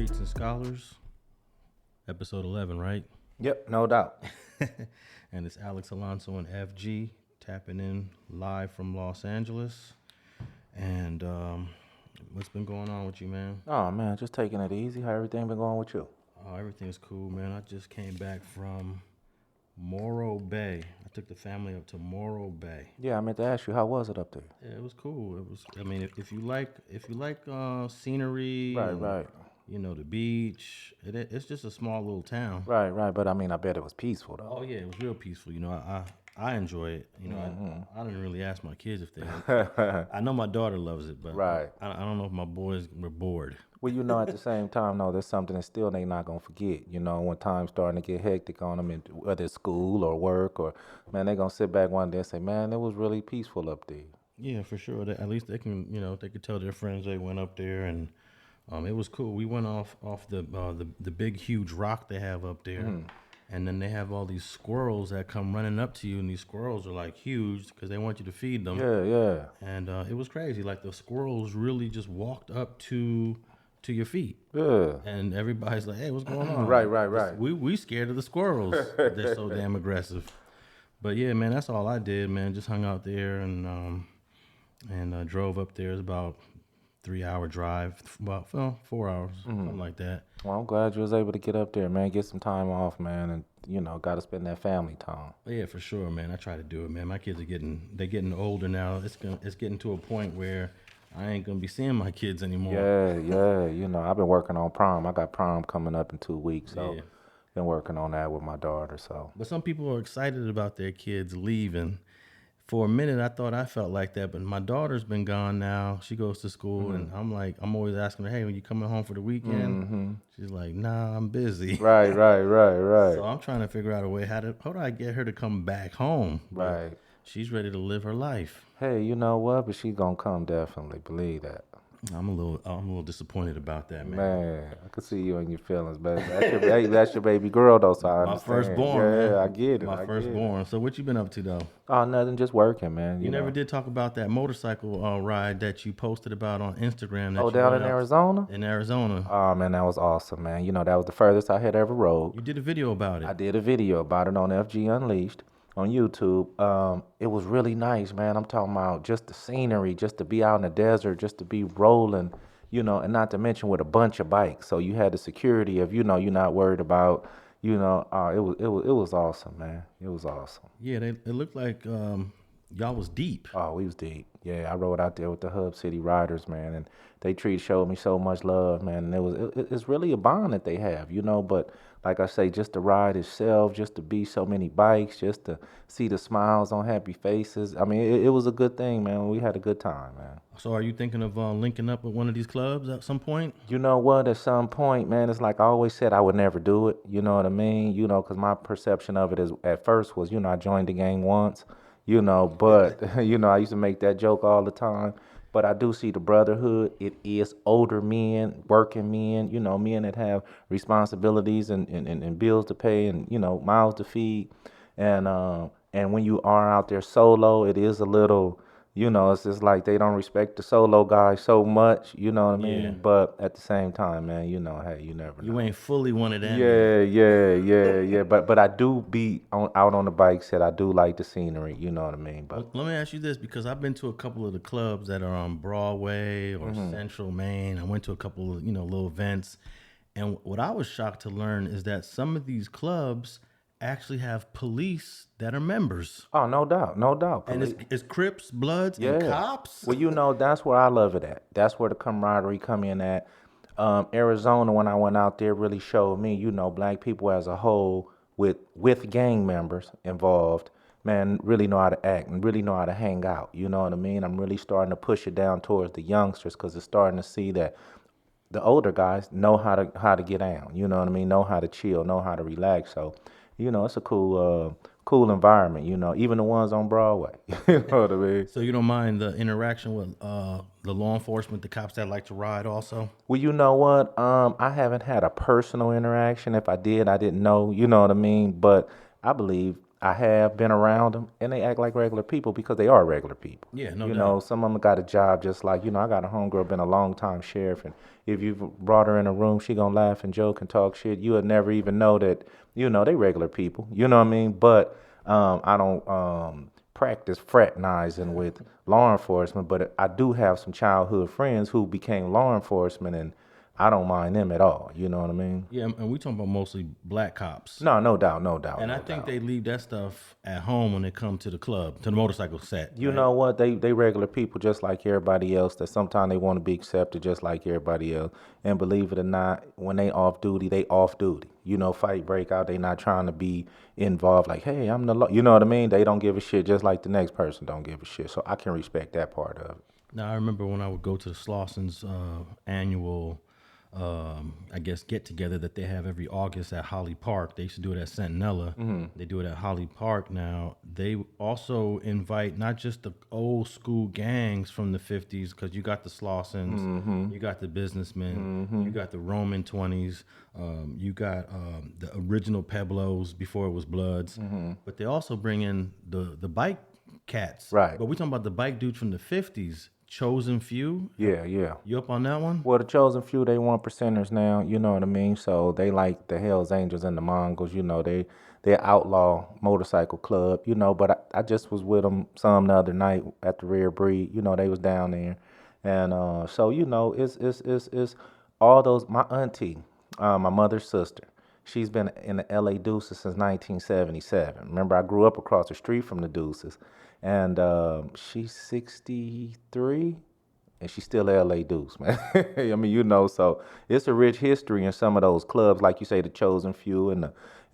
Streets and Scholars, episode 11, right? Yep, no doubt. And it's Alex Alonso and FG tapping in live from Los Angeles. And what's been going on with you, man? Oh man, just taking it easy. How everything been going with you? Oh, everything's cool, man. I just came back from Morro Bay. I took the family up to Morro Bay. Yeah, I meant to ask you, how was it up there? Yeah, it was cool. It was. I mean, if you like scenery, Right. you know, the beach. It's just a small little town. Right. But I mean, I bet it was peaceful Oh though. yeah, it was real peaceful. You know, I enjoy it. You know, I didn't really ask my kids if they. I know my daughter loves it, but Right. I don't know if my boys were bored. Well, you know, at the same time, no, there's something that still they not gonna forget. You know, when time's starting to get hectic on them, whether it's school or work, or man, they gonna sit back one day and say, man, it was really peaceful up there. Yeah, for sure. At least they can, you know, they could tell their friends they went up there, and it was cool. We went off the big huge rock they have up there, and then they have all these squirrels that come running up to you, and these squirrels are like huge because they want you to feed them. Yeah. And it was crazy. Like the squirrels really just walked up to your feet. Yeah. And everybody's like, "Hey, what's going on?" Right. We scared of the squirrels. They're so damn aggressive. But yeah, man, that's all I did, man. Just hung out there and drove up there. It's about 3 hour drive, about 4 hours, something like that. Well, I'm glad you was able to get up there, man. Get some time off, man, and you know, got to spend that family time. But yeah, for sure, man. I try to do it, man. My kids are getting older now. It's getting to a point where I ain't gonna be seeing my kids anymore. Yeah. You know, I've been working on prom. I got prom coming up in 2 weeks, so Yeah. been working on that with my daughter. So But some people are excited about their kids leaving. For a minute, I thought I felt like that, but my daughter's been gone now. She goes to school, and I'm always asking her, "Hey, when you coming home for the weekend?" She's like, "Nah, I'm busy." right. So I'm trying to figure out a way how do I get her to come back home? But Right. she's ready to live her life. Hey, you know what? But she's gonna come definitely. Believe that. I'm a little disappointed about that, man. Man, I can see you in your feelings, baby. That's your baby girl, though, so I My understand. firstborn, yeah, man. I get it. My firstborn. So what you been up to though? Oh, nothing, just working, man. You never know. did talk about that motorcycle ride that you posted about on Instagram. That Oh, you down went in out Arizona? In Arizona. Oh, man, that was awesome, man. You know, that was the furthest I had ever rode. You did a video about it. I did a video about it on FG Unleashed on YouTube. It was really nice, man. I'm talking about just the scenery, just to be out in the desert, just to be rolling, you know, and not to mention with a bunch of bikes. So you had the security of, you know, you're not worried about, you know, it was awesome, man. It was awesome. Yeah, it looked like y'all was deep. Oh, we was deep. Yeah, I rode out there with the Hub City Riders, man, and they showed me so much love, man. And it's really a bond that they have, you know. But like I say, just the ride itself, just to be so many bikes, just to see the smiles on happy faces. I mean, it was a good thing, man. We had a good time, man. So are you thinking of linking up with one of these clubs at some point? You know what? At some point, man, it's like I always said, I would never do it. You know what I mean? You know, because my perception of it is at first was, you know, I joined the gang once. You know, but, you know, I used to make that joke all the time. But I do see the brotherhood. It is older men, working men, you know, men that have responsibilities and bills to pay and, you know, mouths to feed. And when you are out there solo, it is a little, you know, it's just like they don't respect the solo guy so much, you know what I mean? Yeah. But at the same time, man, you know, hey, you never know. You ain't fully one of them. Yeah. But I do be out on the bike set. I do like the scenery. You know what I mean. But Let me ask you this, because I've been to a couple of the clubs that are on Broadway or Central Maine. I went to a couple of, you know, little events. And what I was shocked to learn is that some of these clubs actually have police that are members. oh, no doubt. And it's Crips, Bloods, and cops. Well, you know, that's where I love it at. That's where the camaraderie come in at. Arizona, when I went out there, really showed me, you know, black people as a whole with gang members involved, man, really know how to act and really know how to hang out. You know what I mean? I'm really starting to push it down towards the youngsters because it's starting to see that the older guys know how to get down. You know what I mean? Know how to chill, know how to relax. So, you know, it's a cool environment. You know, even the ones on Broadway. You know what I mean? So you don't mind the interaction with the law enforcement, the cops that like to ride also? Well, you know what? I haven't had a personal interaction. If I did, I didn't know. You know what I mean? But I believe I have been around them, and they act like regular people because they are regular people. Yeah, no You doubt. know, some of them got a job just like, I got a homegirl, been a long time sheriff, and if you brought her in a room, she gonna laugh and joke and talk shit. You would never even know that, they regular people. You know what I mean? But I don't practice fraternizing with law enforcement, but I do have some childhood friends who became law enforcement, and I don't mind them at all. You know what I mean? Yeah, and we talking about mostly black cops. No, no doubt, no doubt. And no I think doubt. they leave that stuff at home when they come to the club, to the motorcycle set. You right? know what? They regular people just like everybody else. That sometimes they want to be accepted just like everybody else. And believe it or not, when they off duty, they off duty. Fight break out. They not trying to be involved. Like, hey, I'm the law. You know what I mean? They don't give a shit just like the next person don't give a shit. So I can respect that part of it. Now I remember when I would go to the Slosson's annual, I guess, get together that they have every August at Holly Park. They used to do it at Centinela. They do it at Holly Park now. They also invite not just the old school gangs from the 50s, because you got the Slossons, you got the businessmen, you got the Roman 20s, you got the original Pueblos before it was Bloods. But they also bring in the bike cats. Right. But we talking about the bike dudes from the 50s. Chosen Few? Yeah, yeah. You up on that one? Well, the chosen few, they 1%ers now, you know what I mean? So they like the Hells Angels and the Mongols, they're outlaw motorcycle club, but I just was with them some the other night at the Rare Breed, they was down there. And so, it's all those, my auntie, my mother's sister, she's been in the LA Deuces since 1977. Remember, I grew up across the street from the Deuces, and she's 63. And she's still a LA Deuce, man. I mean, so it's a rich history in some of those clubs, like you say, the Chosen Few and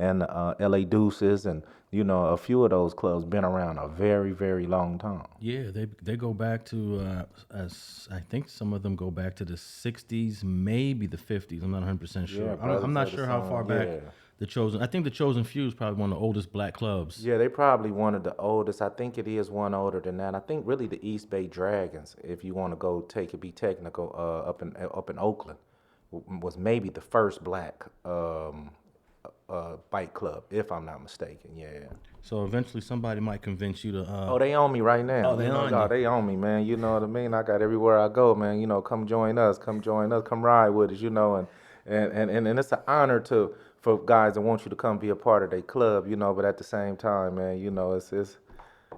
the LA Deuces, and a few of those clubs been around a very, very long time. Yeah, they go back to as I think some of them go back to the 60s, maybe the 50s. I'm not 100% sure. Yeah, I'm not sure how far back the Chosen. I think the Chosen Few is probably one of the oldest black clubs. Yeah, they probably one of the oldest. I think it is one older than that. I think really the East Bay Dragons, if you want to go be technical, up in Oakland, was maybe the first black bike club, if I'm not mistaken. Yeah. So eventually somebody might convince you to. Oh, they own me right now. Oh, they own you. They own me, man. You know what I mean? I got everywhere I go, man. Come join us, come ride with us. And it's an honor for guys that want you to come be a part of their club, but at the same time, man, it's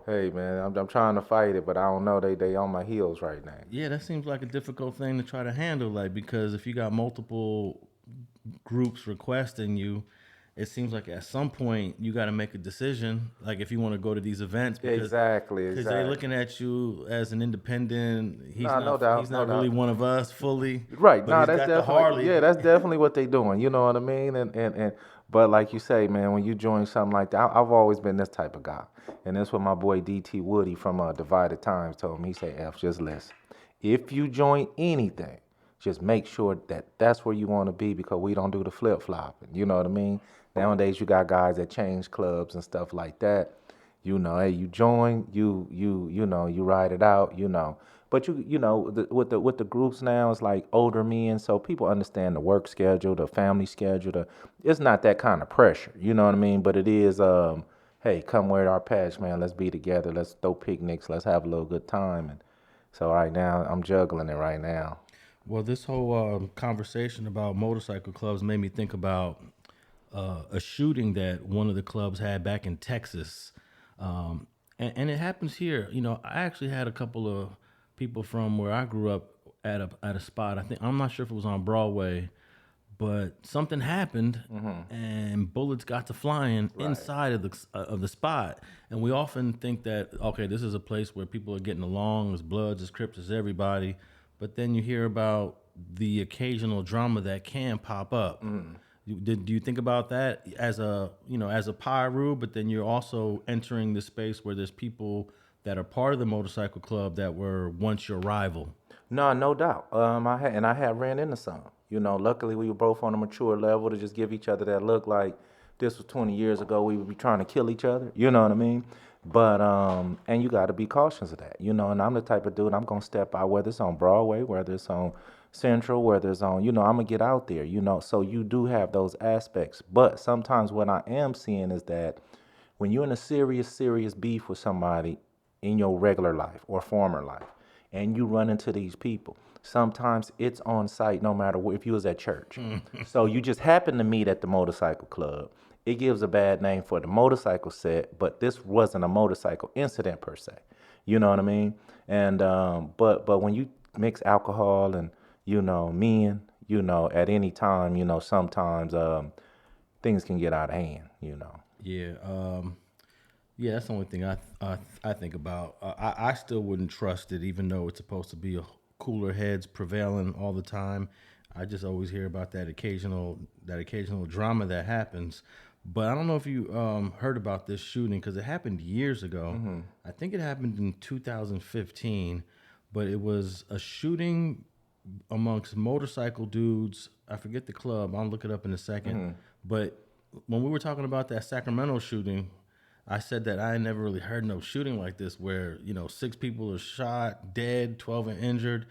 hey, man, I'm trying to fight it, but I don't know, they on my heels right now. Yeah, that seems like a difficult thing to try to handle, because if you got multiple groups requesting you, it seems like at some point you got to make a decision, like if you want to go to these events. Exactly. Because they're looking at you as an independent. He's no doubt. He's not really one of us fully. Right. No, that's definitely Harley. Yeah, that's definitely what they doing. You know what I mean? And but like you say, man, when you join something like that, I've always been this type of guy. And that's what my boy DT Woody from Divided Times told me. He said, F, just listen. If you join anything, just make sure that that's where you want to be, because we don't do the flip-flopping. You know what I mean? Nowadays, you got guys that change clubs and stuff like that. Hey, you join, you ride it out, But with the groups now, it's like older men, so people understand the work schedule, the family schedule. It's not that kind of pressure, you know what I mean? But it is, hey, come wear our patch, man. Let's be together. Let's throw picnics. Let's have a little good time. And so right now, I'm juggling it right now. Well, this whole conversation about motorcycle clubs made me think about a shooting that one of the clubs had back in Texas. And it happens here. I actually had a couple of people from where I grew up at a spot. I'm not sure if it was on Broadway, but something happened, and bullets got to flying inside of the spot. And we often think that, okay, this is a place where people are getting along, as Bloods, as Crips, as everybody. But then you hear about the occasional drama that can pop up. Do you think about that as a pyro, but then you're also entering the space where there's people that are part of the motorcycle club that were once your rival? No doubt. I have ran into some. Luckily we were both on a mature level to just give each other that look like this was 20 years ago. We would be trying to kill each other. You know what I mean? But and you got to be cautious of that. And I'm the type of dude, I'm gonna step out, whether it's on Broadway, whether it's on Central, whether it's on, I'm gonna get out there. So you do have those aspects. But sometimes what I am seeing is that When you're in a serious beef with somebody in your regular life or former life, and you run into these people, sometimes it's on site no matter what, if you was at church. So you just happen to meet at the motorcycle club. It gives a bad name for the motorcycle set, but this wasn't a motorcycle incident per se. You know what I mean? And but when you mix alcohol and men, at any time, sometimes things can get out of hand. Yeah, yeah, that's the only thing I think about. I still wouldn't trust it, even though it's supposed to be a cooler heads prevailing all the time. I just always hear about that occasional drama that happens. But I don't know if you heard about this shooting because it happened years ago. I think it happened in 2015, but it was a shooting amongst motorcycle dudes. I forget the club. I'll look it up in a second. But when we were talking about that Sacramento shooting, I said that I never really heard no shooting like this where, 6 people are shot, dead, 12 are injured.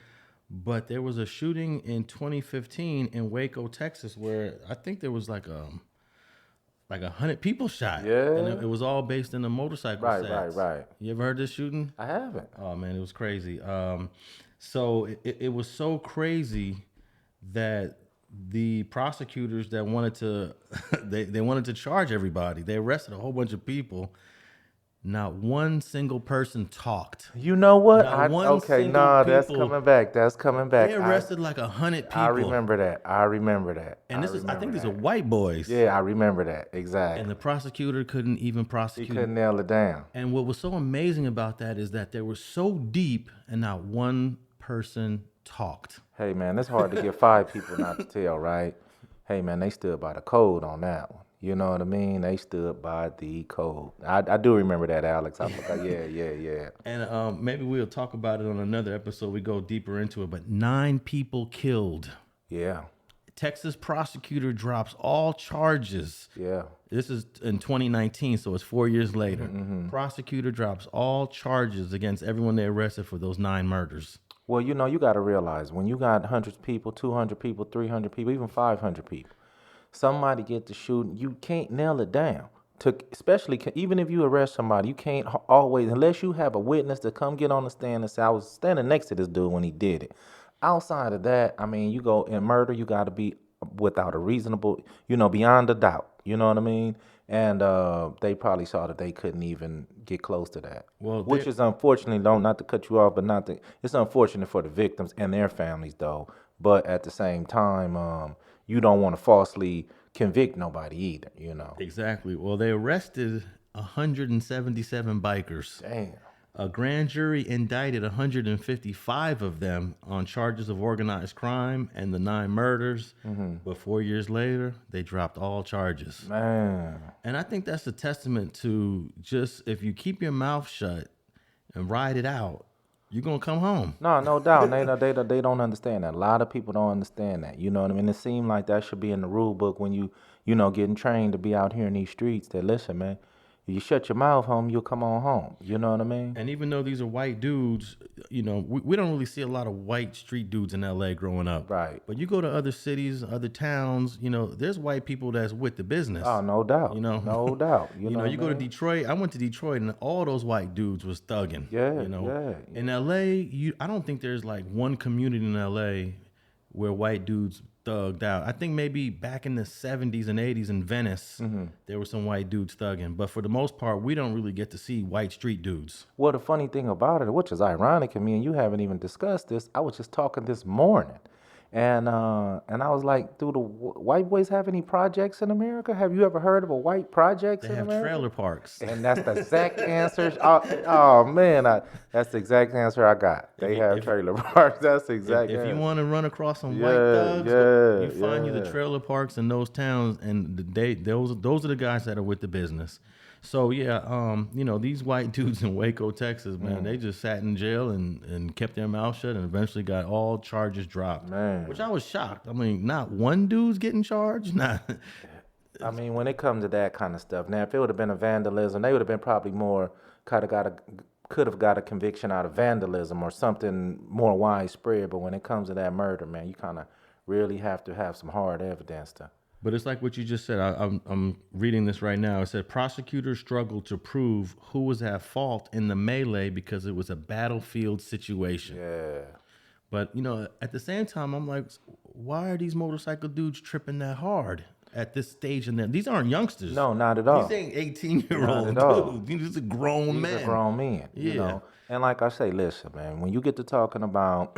But there was a shooting in 2015 in Waco, Texas, where I think there was like 100 people shot. Yeah. And it was all based in the motorcycle sets. Right. You ever heard this shooting? I haven't. Oh, man, it was crazy. So it was so crazy that the prosecutors that wanted to they wanted to charge everybody. They arrested a whole bunch of people. Not one single person talked. You know what? That's coming back. That's coming back. They arrested like 100 people. I remember that. And I think these are white boys. Yeah, I remember that. Exactly. And the prosecutor couldn't even He prosecute. couldn't nail it down. And what was so amazing about that is that they were so deep and not one person talked. Hey, man, it's hard to get 5 people not to tell, right? Hey, man, they stood by the code on that one. You know what I mean? They stood by the code. I do remember that, Alex. I forgot. Yeah. And maybe we'll talk about it on another episode. We go deeper into it. But 9 people killed. Yeah. Texas prosecutor drops all charges. Yeah. This is in 2019, so it's 4 years later. Prosecutor drops all charges against everyone they arrested for those 9 murders. Well, you got to realize when you got hundreds of people, 200 people, 300 people, even 500 people, somebody get to shooting, you can't nail it down. Especially even if you arrest somebody, you can't always, unless you have a witness to come get on the stand and say, I was standing next to this dude when he did it. Outside of that, I mean, you go in murder, you got to be without a reasonable, beyond a doubt. You know what I mean? And they probably saw that they couldn't even get close to that. Well, which is unfortunately, not to cut you off, but it's unfortunate for the victims and their families, though. But at the same time, you don't want to falsely convict nobody either, Exactly. Well, they arrested 177 bikers. Damn. A grand jury indicted 155 of them on charges of organized crime and the 9 murders. But 4 years later, they dropped all charges. Man. And I think that's a testament to just if you keep your mouth shut and ride it out, you're going to come home. No doubt. They don't understand that. A lot of people don't understand that. You know what I mean? It seems like that should be in the rule book when you getting trained to be out here in these streets. That, listen, man, you shut your mouth home, you'll come on home. You know what I mean? And even though these are white dudes, we don't really see a lot of white street dudes in L.A. growing up. Right. But you go to other cities, other towns, there's white people that's with the business. Oh, no doubt. No doubt. You go to Detroit. I went to Detroit, and all those white dudes was thugging. Yeah, yeah. In L.A., I don't think there's like one community in L.A. where white dudes thugged out. I think maybe back in the 70s and 80s in Venice, there were some white dudes thugging. But for the most part, we don't really get to see white street dudes. Well, the funny thing about it, which is ironic, and me and you haven't even discussed this, I was just talking this morning. And I was like, do the white boys have any projects in America? Have you ever heard of a white projects in America? They have trailer parks. And that's the exact answer. Oh man, that's the exact answer I got. They have trailer parks. That's the exact answer. If you want to run across some white thugs, you find you the trailer parks in those towns, and those are the guys that are with the business. So yeah, these white dudes in Waco, Texas, man, they just sat in jail and kept their mouth shut, and eventually got all charges dropped. Man. Which I was shocked. I mean, not one dude's getting charged. I mean, when it comes to that kind of stuff, now if it would have been a vandalism, they would have been probably more could have got a conviction out of vandalism or something more widespread. But when it comes to that murder, man, you kind of really have to have some hard evidence to. But it's like what you just said. I'm reading this right now. It said prosecutors struggled to prove who was at fault in the melee because it was a battlefield situation. Yeah. But at the same time, I'm like, why are these motorcycle dudes tripping that hard at this stage? And these aren't youngsters. No, not at all. These ain't 18-year-old Not at all. dudes. These are grown These men. are grown men, you Yeah. know. And like I say, listen, man, when you get to talking about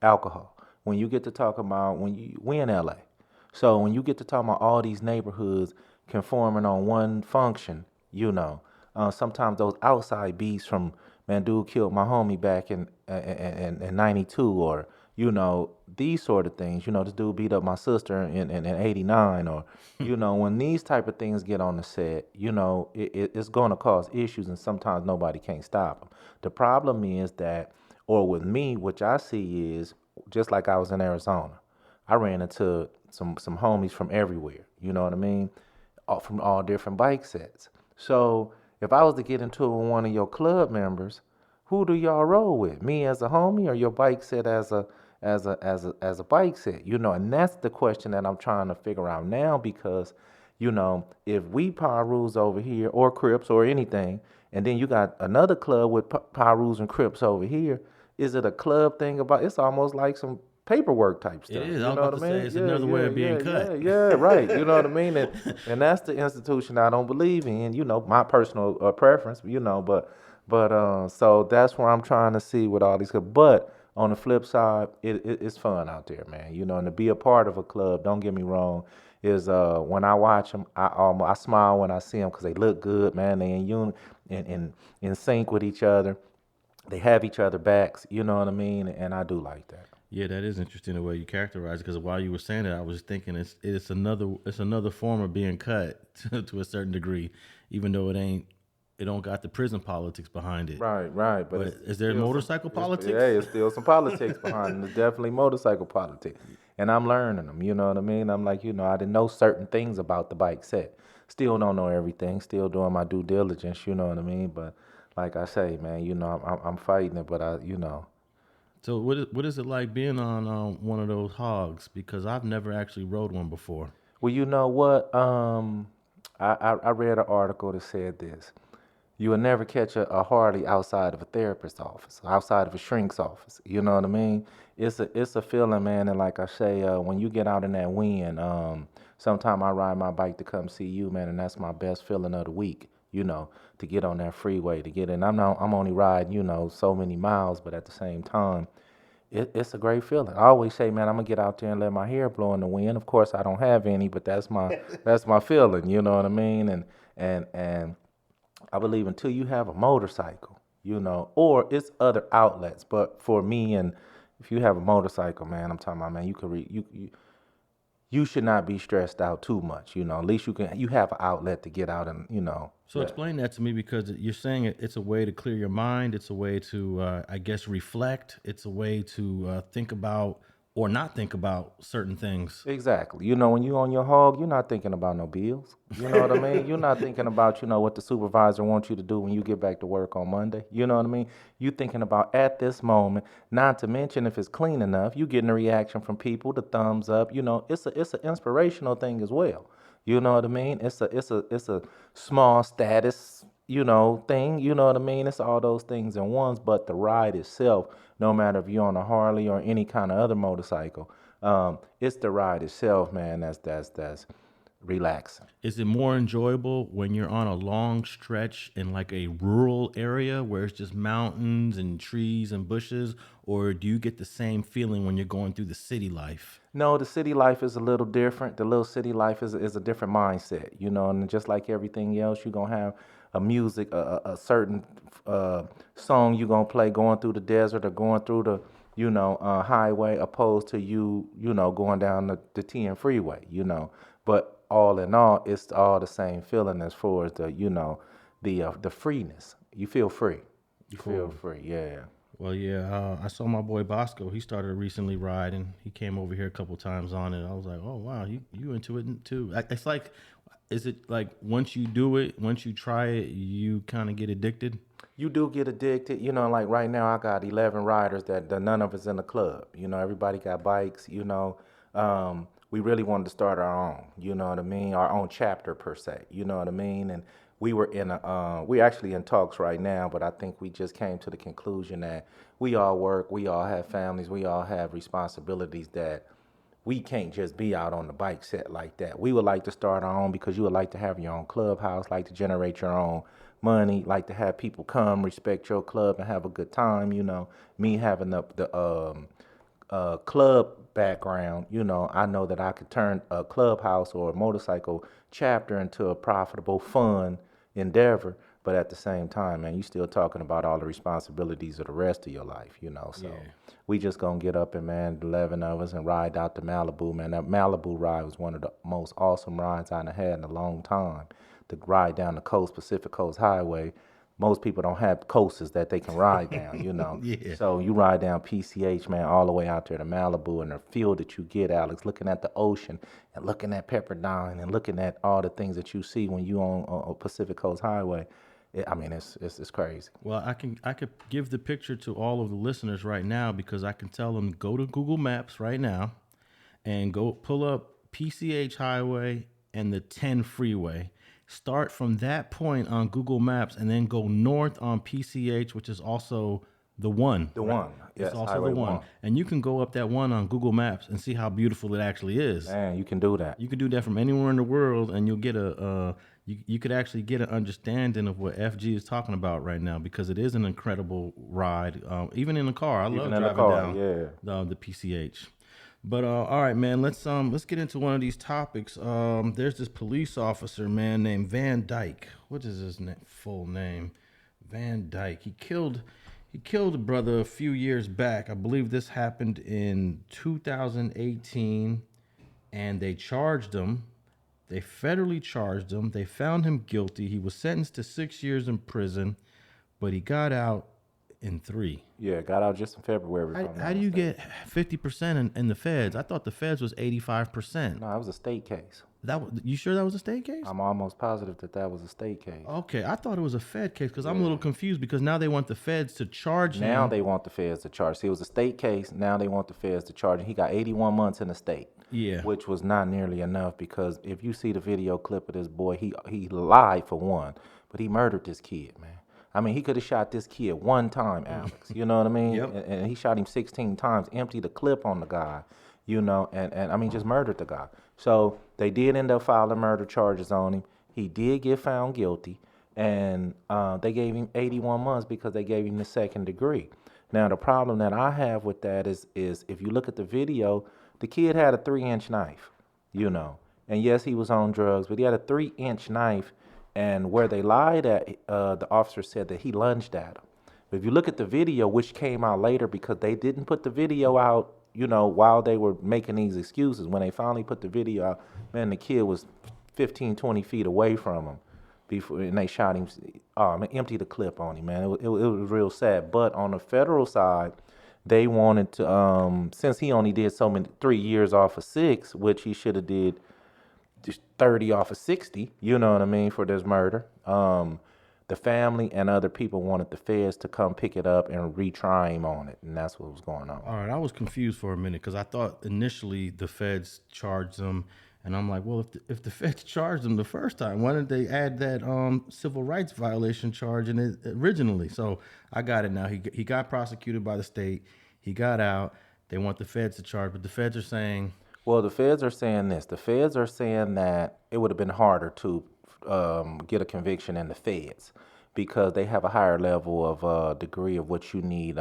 alcohol, when you get to talk about we in LA. So when you get to talking about all these neighborhoods conforming on one function, sometimes those outside beats from, man, dude killed my homie back in 92, or these sort of things. This dude beat up my sister in 89, or when these type of things get on the set, it's going to cause issues, and sometimes nobody can't stop them. The problem is that, or with me, which I see is, just like I was in Arizona, I ran into some homies from everywhere, you know what I mean, from all different bike sets. So if I was to get into it with one of your club members, who do y'all roll with? Me as a homie, or your bike set as a bike set? And that's the question that I'm trying to figure out now, because if we power rules over here, or Crips, or anything, and then you got another club with power rules and Crips over here, is it a club thing about? It's almost like some paperwork type stuff. It is. You I was know about what to I mean? say it's another way of being cut. Yeah, right. You know what I mean? And that's the institution I don't believe in. My personal preference. But so that's where I'm trying to see with all these. But on the flip side, it's fun out there, man. And to be a part of a club, don't get me wrong, is when I watch them, I smile when I see them, because they look good, man. They in sync with each other. They have each other backs. You know what I mean? And I do like that. Yeah, that is interesting the way you characterize it. Because while you were saying that, I was thinking it's another form of being cut to a certain degree, even though it don't got the prison politics behind it. Right. But is there motorcycle politics? It's still some politics behind it. There's definitely motorcycle politics. And I'm learning them, you know what I mean? I'm like, I didn't know certain things about the bike set. Still don't know everything. Still doing my due diligence, you know what I mean? But like I say, man, I'm fighting it, but So what is it like being on one of those hogs? Because I've never actually rode one before. Well, you know what? I read an article that said this. You will never catch a Harley outside of a therapist's office, outside of a shrink's office. You know what I mean? It's a feeling, man. And like I say, when you get out in that wind, sometime I ride my bike to come see you, man, and that's my best feeling of the week. To get on that freeway, to get in. I'm only riding, so many miles, but at the same time, it's a great feeling. I always say, man, I'm gonna get out there and let my hair blow in the wind. Of course, I don't have any, but that's my feeling. You know what I mean? And I believe until you have a motorcycle, or it's other outlets. But for me, and if you have a motorcycle, man, I'm talking about, man, you should not be stressed out too much. At least you have an outlet to get out and. So explain that to me, because you're saying it's a way to clear your mind. It's a way to, I guess, reflect. It's a way to think about or not think about certain things. Exactly. When you on your hog, you're not thinking about no bills. You know what I mean? You're not thinking about, what the supervisor wants you to do when you get back to work on Monday. You know what I mean? You're thinking about at this moment, not to mention if it's clean enough, you getting a reaction from people, the thumbs up. It's an inspirational thing as well. You know what I mean? It's a small status, thing. You know what I mean? It's all those things in ones, but the ride itself, no matter if you're on a Harley or any kind of other motorcycle, it's the ride itself, man. That's relaxing. Is it more enjoyable when you're on a long stretch in like a rural area where it's just mountains and trees and bushes, or do you get the same feeling when you're going through the city life? No, the city life is a little different. The little city life is a different mindset, and just like everything else, you're going to have a music, a certain song you're going to play going through the desert or going through the, highway, opposed to you going down the 10 freeway, But all in all, it's all the same feeling as far as the freeness. You feel free. You feel free, yeah. Well, yeah, I saw my boy Bosco. He started recently riding. He came over here a couple times on it. I was like, oh, wow, you into it too. It's like, is it like once you do it, once you try it, you kind of get addicted? You do get addicted. Like right now I got 11 riders that none of us in the club. Everybody got bikes, we really wanted to start our own, you know what I mean? Our own chapter per se, you know what I mean? And we were we're actually in talks right now, but I think we just came to the conclusion that we all work, we all have families, we all have responsibilities that we can't just be out on the bike set like that. We would like to start our own because you would like to have your own clubhouse, like to generate your own money, like to have people come, respect your club, and have a good time. You know, me having the club background, you know, I know that I could turn a clubhouse or a motorcycle chapter into a profitable, fun endeavor. But at the same time, man, you still talking about all the responsibilities of the rest of your life, you know. So we just gonna get up and, man, 11 of us and ride out to Malibu, man. That Malibu ride was one of the most awesome rides I've had in a long time. To ride down the coast, Pacific Coast Highway. Most people don't have coasters that they can ride down, you know. Yeah. So you ride down PCH, man, all the way out there to Malibu, and the feel that you get, Alex, looking at the ocean and looking at Pepperdine and looking at all the things that you see when you on Pacific Coast Highway. I mean, it's crazy. Well, I could give the picture to all of the listeners right now because I can tell them go to Google Maps right now and go pull up PCH Highway and the 10 freeway. Start from that point on Google Maps and then go north on PCH, which is also the one. The one, yes, It's also Highway the one. 1. And you can go up that one on Google Maps and see how beautiful it actually is. Man, you can do that. You can do that from anywhere in the world, and you'll get you could actually get an understanding of what FG is talking about right now because it is an incredible ride. Even in the car, I love driving down the PCH. But all right, man, let's get into one of these topics. There's this police officer, man, named Van Dyke. What is his full name? Van Dyke. He killed a brother a few years back. I believe this happened in 2018, and they charged him. They federally charged him. They found him guilty. He was sentenced to 6 years in prison, but he got out in 3. Yeah, got out just in February. How do you get 50% in the feds? I thought the feds was 85%. No, it was a state case. You sure that was a state case? I'm almost positive that was a state case. Okay, I thought it was a fed case because I'm a little confused because now they want the feds to charge him. Now they want the feds to charge. See, it was a state case. Now they want the feds to charge him. He got 81 months in the state. Yeah. Which was not nearly enough because if you see the video clip of this boy, he lied for one, but he murdered this kid, man. I mean, he could have shot this kid one time, Alex. You know what I mean? Yep. And he shot him 16 times, emptied the clip on the guy, you know, and I mean, just murdered the guy. So they did end up filing murder charges on him. He did get found guilty, and they gave him 81 months because they gave him the second degree. Now, the problem that I have with that is if you look at the video, the kid had a 3-inch knife, you know. And yes, he was on drugs, but he had a 3-inch knife. And where they lied at, the officer said that he lunged at him. But if you look at the video, which came out later because they didn't put the video out, you know, while they were making these excuses. When they finally put the video out, man, the kid was 15, 20 feet away from him before, and they shot him, emptied the clip on him, man. It was real sad. But on the federal side, they wanted to, since he only did 3 years off of 6, which he should have did just 30 off of 60, you know what I mean, for this murder. The family and other people wanted the feds to come pick it up and retry him on it, and that's what was going on. All right, I was confused for a minute because I thought initially the feds charged him, and I'm like, well, if the feds charged him the first time, why didn't they add that civil rights violation charge in it originally? So I got it now. He got prosecuted by the state. He got out. They want the feds to charge, but the feds are saying... Well, the feds are saying this. The feds are saying that it would have been harder to get a conviction in the feds because they have a higher level of degree of what you need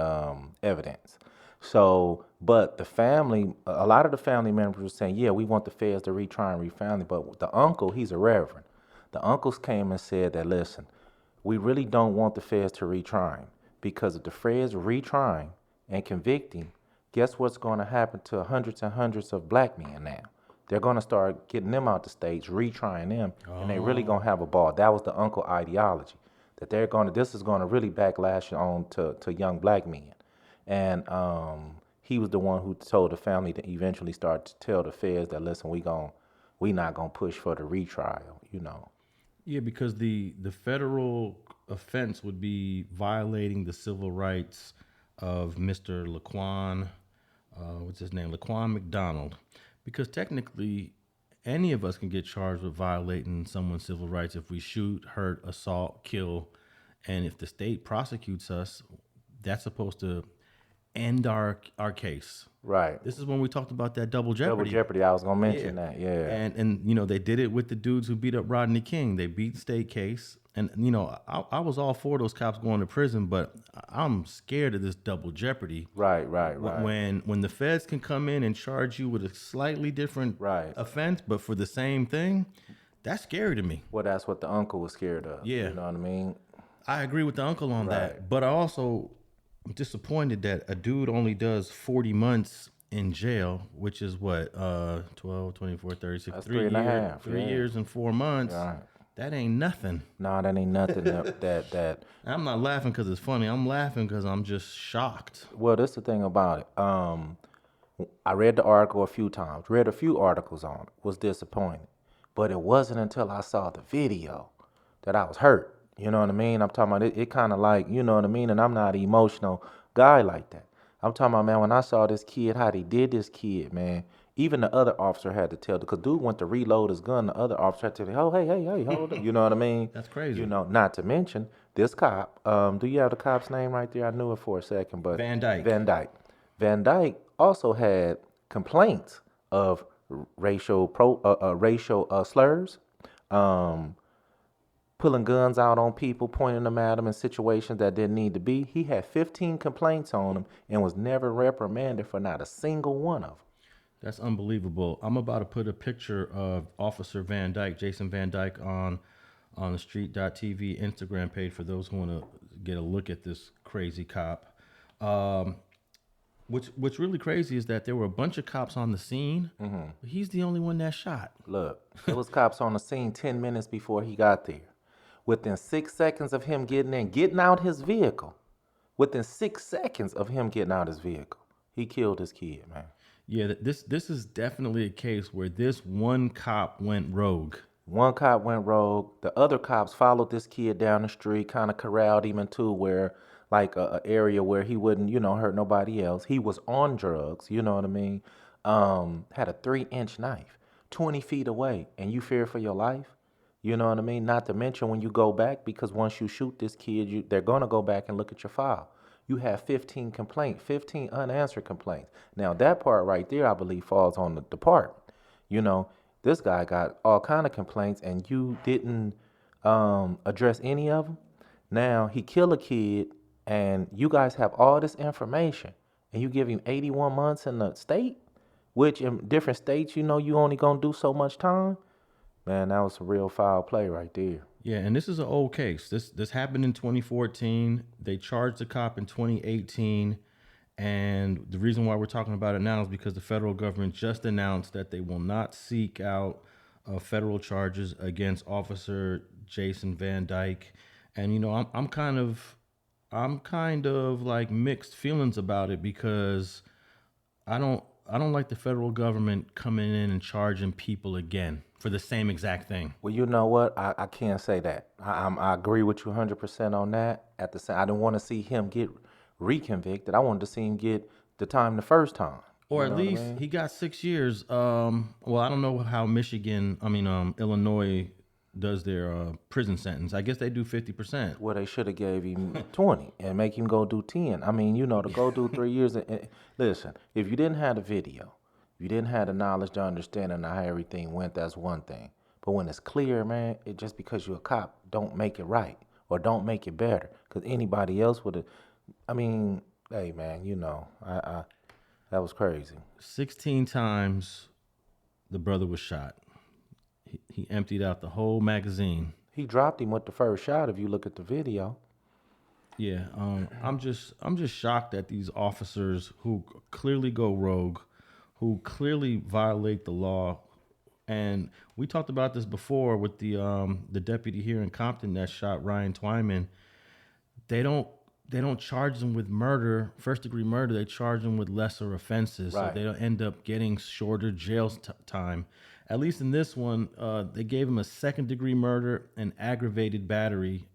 evidence. So, but the family, a lot of the family members were saying, yeah, we want the feds to retry and refamily. But the uncle, he's a reverend. The uncles came and said that, listen, we really don't want the feds to retry him because if the feds retry him and convict him, guess what's going to happen to hundreds and hundreds of black men now? They're going to start getting them out the states, retrying them, and they really going to have a ball. That was the uncle ideology, that this is going to really backlash on to young black men. And he was the one who told the family to eventually start to tell the feds that, listen, we not going to push for the retrial, you know. Yeah, because the federal offense would be violating the civil rights of Mr. LaQuan, what's his name? LaQuan McDonald. Because technically, any of us can get charged with violating someone's civil rights if we shoot, hurt, assault, kill, and if the state prosecutes us, that's supposed to end our case. Right. This is when we talked about that double Double jeopardy. jeopardy. I was gonna mention that. Yeah. And you know, they did it with the dudes who beat up Rodney King. They beat the state case, and you know, I was all for those cops going to prison, but I'm scared of this double jeopardy. Right. When the feds can come in and charge you with a slightly different offense, but for the same thing, that's scary to me. Well, that's what the uncle was scared of. Yeah. You know what I mean? I agree with the uncle on that, but I also am disappointed that a dude only does 40 months in jail, which is what, 12, 24, 36, That's 3 3.5, 3 years and 4 months. Right. That ain't nothing. No, that ain't nothing. that. I'm not laughing because it's funny. I'm laughing because I'm just shocked. Well, that's the thing about it. I read the article a few times. Read a few articles on it. Was disappointed, but it wasn't until I saw the video that I was hurt. You know what I mean? I'm talking about it. It kind of like, you know what I mean. And I'm not an emotional guy like that. I'm talking about, man, when I saw this kid, how they did this kid, man. Even the other officer had to tell, because dude went to reload his gun. The other officer had to tell him, oh, hey, hold up. You know what I mean? That's crazy. You know, not to mention this cop. Do you have the cop's name right there? I knew it for a second, but Van Dyke. Van Dyke also had complaints of racial slurs, pulling guns out on people, pointing them at them in situations that didn't need to be. He had 15 complaints on him and was never reprimanded for not a single one of them. That's unbelievable. I'm about to put a picture of Officer Van Dyke, Jason Van Dyke, on the street.tv Instagram page for those who want to get a look at this crazy cop. What's really crazy is that there were a bunch of cops on the scene, but he's the only one that shot. Look, there was cops on the scene 10 minutes before he got there. Within 6 seconds of him getting out his vehicle, he killed his kid, man. Yeah, this is definitely a case where this one cop went rogue. One cop went rogue. The other cops followed this kid down the street, kind of corralled him into where, like a area where he wouldn't, hurt nobody else. He was on drugs, you know what I mean? Had a 3-inch knife, 20 feet away, and you fear for your life. You know what I mean? Not to mention when you go back, because once you shoot this kid, they're going to go back and look at your file. You have 15 unanswered complaints. Now, that part right there, I believe, falls on the department. This guy got all kind of complaints, and you didn't address any of them. Now, he killed a kid, and you guys have all this information, and you give him 81 months in the state, which in different states, you only going to do so much time. Man, that was a real foul play right there. Yeah, and this is an old case. This happened in 2014. They charged the cop in 2018. And the reason why we're talking about it now is because the federal government just announced that they will not seek out federal charges against Officer Jason Van Dyke. And I'm kind of like mixed feelings about it, because I don't like the federal government coming in and charging people again for the same exact thing. Well, you know what? I can't say that. I agree with you 100% on that. At the same, I didn't want to see him get reconvicted. I wanted to see him get the time the first time. Or at least he got 6 years. Well, I don't know how Illinois does their prison sentence. I guess they do 50%. Well, they should have gave him 20 and make him go do 10. To go do 3 years. Listen, if you didn't have the video, you didn't have the knowledge, the understanding of how everything went, that's one thing. But when it's clear, man, it just because you're a cop don't make it right or don't make it better. Because anybody else would have, hey, man, that was crazy. 16 times the brother was shot. He emptied out the whole magazine. He dropped him with the first shot if you look at the video. Yeah, I'm just shocked at these officers who clearly go rogue, who clearly violate the law. And we talked about this before with the deputy here in Compton that shot Ryan Twyman. They don't charge them with murder, first-degree murder. They charge them with lesser offenses, right. So they don't end up getting shorter jail time. At least in this one, they gave him a second-degree murder and aggravated battery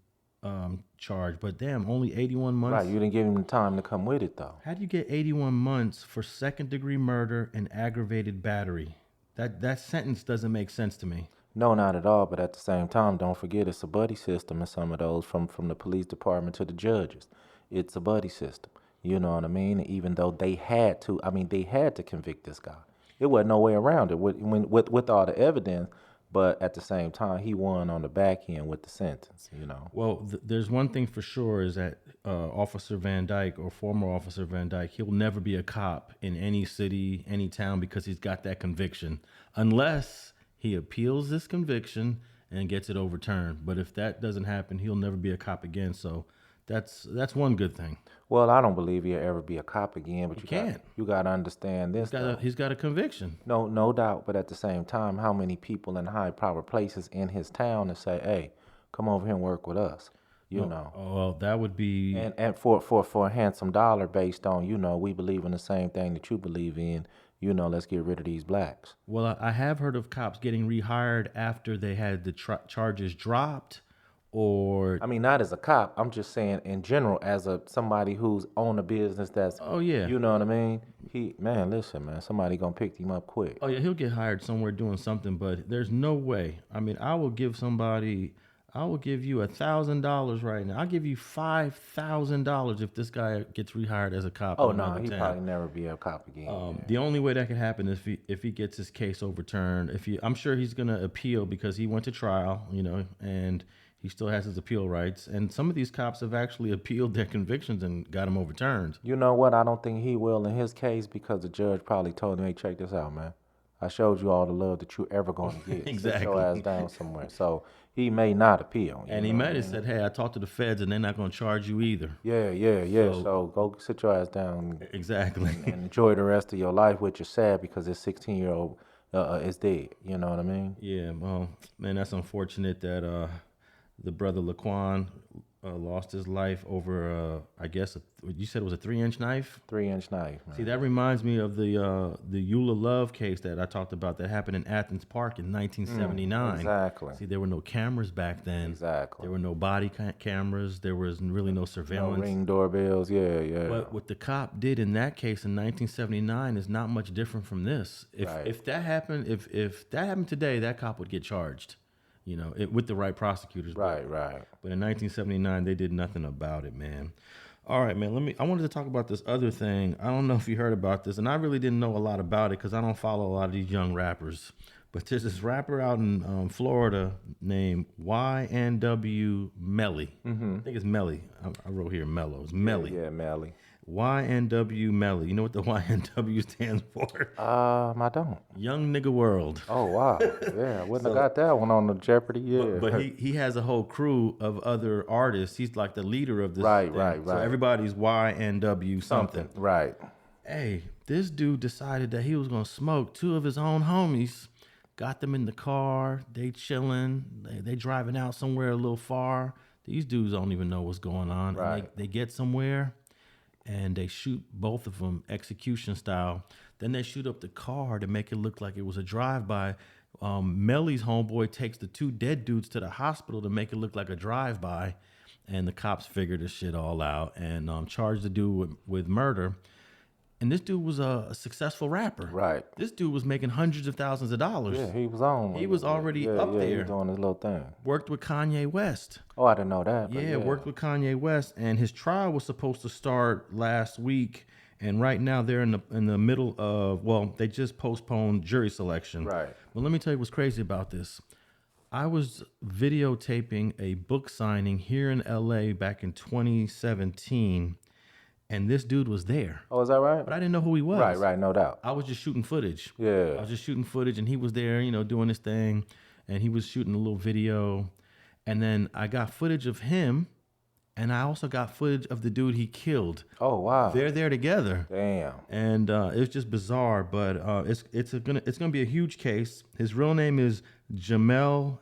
charge. But damn, only 81 months. Right, you didn't give him the time to come with it, though. How do you get 81 months for second-degree murder and aggravated battery? That sentence doesn't make sense to me. No, not at all. But at the same time, don't forget it's a buddy system in some of those, from the police department to the judges. It's a buddy system. You know what I mean? Even though they had to, they had to convict this guy. It wasn't no way around it with all the evidence. But at the same time, he won on the back end with the sentence. You know. Well, there's one thing for sure is that Officer Van Dyke, or former Officer Van Dyke, he'll never be a cop in any city, any town, because he's got that conviction, unless he appeals this conviction and gets it overturned. But if that doesn't happen, he'll never be a cop again. So that's one good thing. Well, I don't believe he'll ever be a cop again. But you got to understand this. He's got a conviction. No doubt. But at the same time, how many people in high power places in his town to say, "Hey, come over here and work with us"? You know. Oh, well, that would be. And for a handsome dollar, based on, we believe in the same thing that you believe in. Let's get rid of these blacks. Well, I have heard of cops getting rehired after they had the charges dropped. Or not as a cop. I'm just saying in general, as somebody who's owned a business that's. Oh yeah. You know what I mean? Listen, man. Somebody gonna pick him up quick. Oh yeah, he'll get hired somewhere doing something, but there's no way. I will give you $1,000 right now. I'll give you $5,000 if this guy gets rehired as a cop. Oh no, he probably never be a cop again. The only way that could happen is if he gets his case overturned. I'm sure he's gonna appeal because he went to trial, and he still has his appeal rights. And some of these cops have actually appealed their convictions and got them overturned. You know what? I don't think he will in his case, because the judge probably told him, "Hey, check this out, man. I showed you all the love that you're ever going to get. Exactly. Sit your ass down somewhere." So he may not appeal. And he might have said, "Hey, I talked to the feds and they're not going to charge you either." Yeah. So go sit your ass down. Exactly. And enjoy the rest of your life, which is sad because this 16-year-old is dead. You know what I mean? Yeah, well, man, that's unfortunate that the brother LaQuan lost his life over, I guess, you said it was a 3-inch knife? 3-inch knife, man. See, that reminds me of the Eula Love case that I talked about that happened in Athens Park in 1979. Exactly. See, there were no cameras back then. Exactly. There were no body cameras. There was really no surveillance. No Ring doorbells, yeah. But what the cop did in that case in 1979 is not much different from this. If that happened, if that happened today, that cop would get charged. With the right prosecutors. Right. But in 1979, they did nothing about it, man. All right, man. I wanted to talk about this other thing. I don't know if you heard about this, and I really didn't know a lot about it because I don't follow a lot of these young rappers. But there's this rapper out in Florida named YNW Melly. Mm-hmm. I think it's Melly. I wrote here Mello. It's Melly. Yeah, Melly. YNW Melly. You know what the YNW stands for? I don't. Young Nigga World. Oh, wow. Yeah, I wouldn't have got that one on the Jeopardy. Yeah. But he has a whole crew of other artists. He's like the leader of this. Right. So everybody's YNW something. Right. Hey, this dude decided that he was going to smoke 2 of his own homies. Got them in the car. They chilling. They driving out somewhere a little far. These dudes don't even know what's going on. Right. They get somewhere. And they shoot both of them execution style. Then they shoot up the car to make it look like it was a drive-by. Melly's homeboy takes the 2 dead dudes to the hospital to make it look like a drive-by. And the cops figure this shit all out and charge the dude with murder. And this dude was a successful rapper. Right. This dude was making hundreds of thousands of dollars. Yeah, he was on. He was already up there. He was doing his little thing. Worked with Kanye West. Oh, I didn't know that. Yeah, worked with Kanye West. And his trial was supposed to start last week. And right now they're in the middle of, they just postponed jury selection. Right. But let me tell you what's crazy about this. I was videotaping a book signing here in LA back in 2017. And this dude was there. Oh, is that right? But I didn't know who he was. Right, no doubt. I was just shooting footage. Yeah. I was just shooting footage, and he was there, doing his thing. And he was shooting a little video. And then I got footage of him, and I also got footage of the dude he killed. Oh, wow. They're there together. Damn. And it was just bizarre, but it's gonna be a huge case. His real name is Jamel,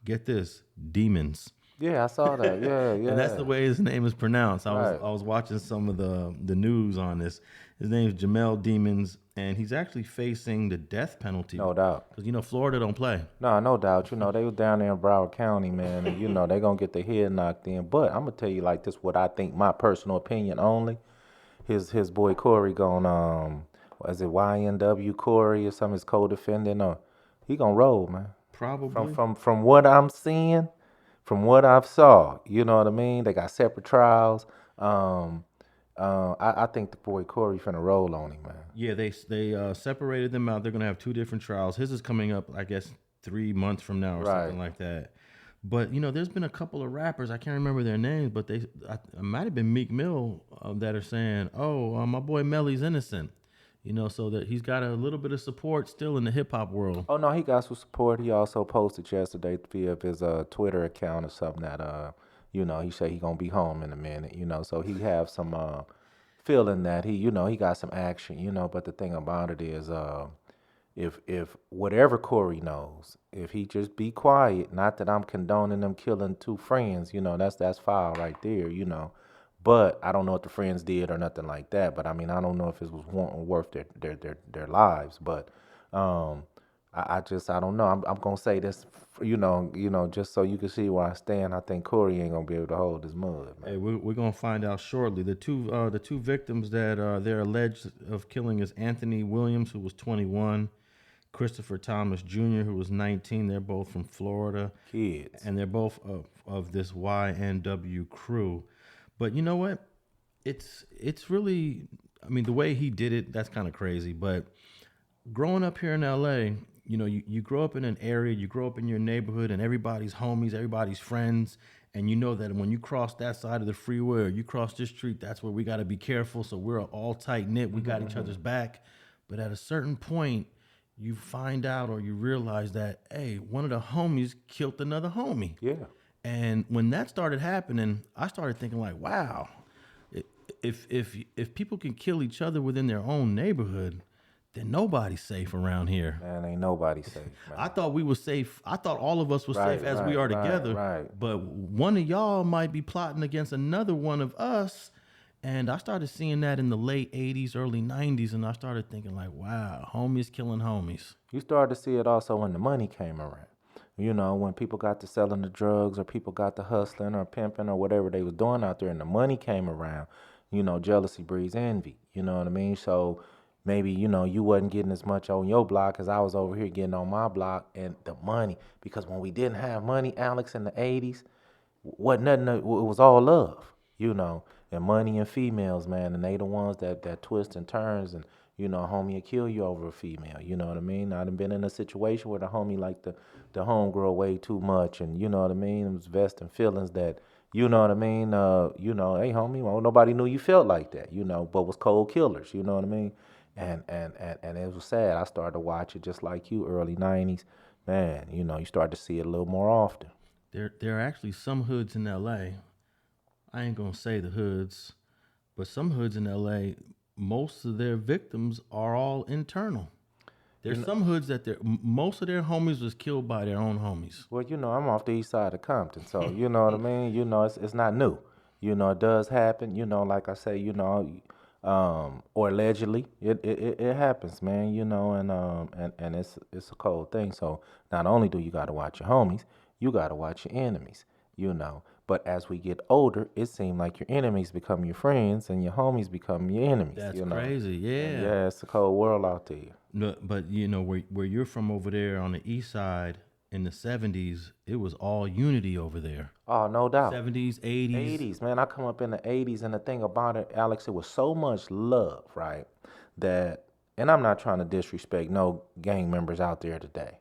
get this, Demons. Yeah, I saw that. Yeah. And that's the way his name is pronounced. Right. I was watching some of the news on this. His name is Jamel Demons, and he's actually facing the death penalty. No doubt. Because, Florida don't play. No doubt. They was down there in Broward County, man, and, they going to get their head knocked in. But I'm going to tell you like this, what I think, my personal opinion only. His boy Corey going Was it YNW Corey or some of his co-defendant? Or he gonna roll, man. Probably. From what I'm seeing, from what I've saw, you know what I mean. They got separate trials. I think the boy Corey finna roll on him, man. Yeah, they separated them out. They're gonna have 2 different trials. His is coming up, I guess, 3 months from now or something like that. But there's been a couple of rappers, I can't remember their names, but it might have been Meek Mill that are saying, "Oh, my boy Melly's innocent." So that he's got a little bit of support still in the hip hop world. Oh no, he got some support. He also posted yesterday via his Twitter account or something that he said he gonna be home in a minute. So he have some feeling that he got some action. But the thing about it is if whatever Corey knows, if he just be quiet, not that I'm condoning them killing 2 friends, that's foul right there, But I don't know what the friends did or nothing like that. But I mean, I don't know if it was worth their lives. But I don't know. I'm gonna say this, just so you can see where I stand. I think Corey ain't gonna be able to hold his mud, man. Hey, we're gonna find out shortly. The two victims that they're alleged of killing is Anthony Williams, who was 21, Christopher Thomas Jr., who was 19. They're both from Florida. Kids. And they're both of this YNW crew. But you know what? It's really, I mean, the way he did it, that's kind of crazy. But growing up here in LA, you grow up in an area, you grow up in your neighborhood, and everybody's homies, everybody's friends. And you know that when you cross that side of the freeway or you cross this street, that's where we got to be careful. So we're all tight knit. We got each other's back. But at a certain point, you find out or you realize that, hey, one of the homies killed another homie. Yeah. And when that started happening, I started thinking like, wow, if people can kill each other within their own neighborhood, then nobody's safe around here. Man, ain't nobody safe, man. I thought we were safe. I thought all of us were safe as we are together. Right. But one of y'all might be plotting against another one of us. And I started seeing that in the late 80s, early 90s, and I started thinking like, wow, homies killing homies. You started to see it also when the money came around. When people got to selling the drugs or people got to hustling or pimping or whatever they was doing out there and the money came around, jealousy breeds envy. You know what I mean? So maybe, you wasn't getting as much on your block as I was over here getting on my block, and the money. Because when we didn't have money, Alex, in the 80s, wasn't nothing, it was all love, and money and females, man, and they the ones that twist and turns and, homie will kill you over a female, you know what I mean? I done been in a situation where the homie liked the homegirl way too much, and you know what I mean? It was vesting feelings that, you know what I mean? Hey homie, well, nobody knew you felt like that, but was cold killers, you know what I mean? And it was sad. I started to watch it just like you, early 90s. Man, you start to see it a little more often. There are actually some hoods in LA. I ain't gonna say the hoods, but some hoods in LA, most of their victims are all internal. There's some hoods that most of their homies was killed by their own homies. Well, I'm off the east side of Compton, so you know what I mean. It's not new. It does happen. Like I say, or allegedly, it happens, man. And it's a cold thing. So not only do you got to watch your homies, you got to watch your enemies. But as we get older, it seems like your enemies become your friends and your homies become your enemies. That's crazy, yeah. Yeah, it's a cold world out there. No, but where you're from over there on the east side in the 70s, it was all unity over there. Oh, no doubt. 70s, 80s. 80s, man. I come up in the 80s, and the thing about it, Alex, it was so much love, right? And I'm not trying to disrespect no gang members out there today.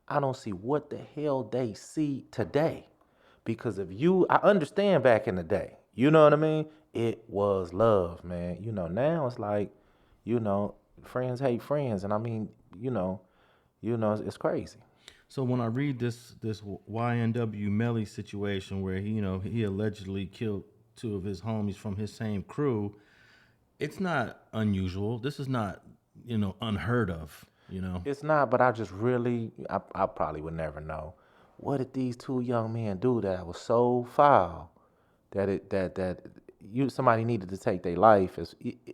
I don't see what the hell they see today. Because I understand back in the day, you know what I mean? It was love, man. Now it's like, friends hate friends. And I mean, it's crazy. So when I read this YNW Melly situation where he allegedly killed 2 of his homies from his same crew, it's not unusual. This is not, unheard of, It's not, but I just really, I probably would never know. What did these 2 young men do that was so foul that somebody needed to take their life,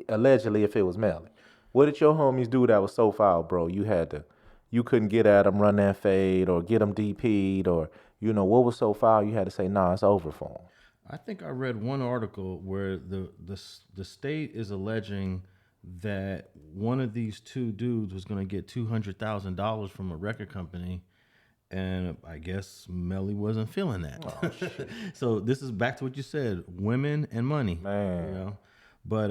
allegedly, if it was Melly? What did your homies do that was so foul, bro? You couldn't get at them, run that fade, or get them DP'd, or what was so foul you had to say, nah, it's over for them? I think I read one article where the state is alleging that one of these two dudes was going to get $200,000 from a record company, and I guess Melly wasn't feeling that. Oh shit, So this is back to what you said: women and money. man. You know, but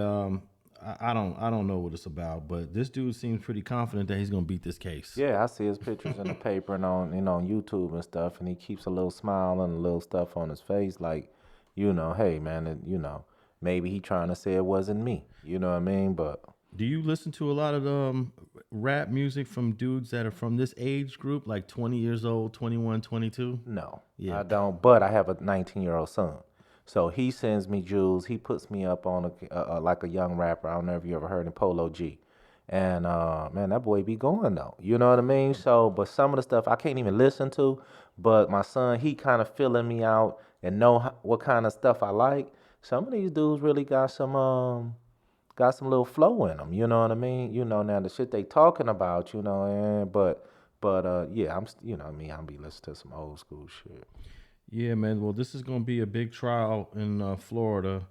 I don't know what it's about. But this dude seems pretty confident that he's going to beat this case. Yeah, I see his pictures in the paper and on on YouTube and stuff, and he keeps a little smile and a little stuff on his face, like, hey man, maybe he trying to say it wasn't me. You know what I mean? But Do you listen to a lot of rap music from dudes that are from this age group, like 20 years old, 21, 22? no, Yeah. I don't. But I have a 19-year-old son, so he sends me jewels. He puts me up on like a young rapper. I don't know if you ever heard him, Polo G. And man, that boy be going though. You know what I mean? So, but some of the stuff I can't even listen to. But my son, he kind of filling me out and know what kind of stuff I like. Some of these dudes really got some little flow in them. You know what I mean? Now the shit they talking about. But yeah, what I mean, I'll be listening to some old school shit. Yeah, man. Well, this is going to be a big trial in Florida.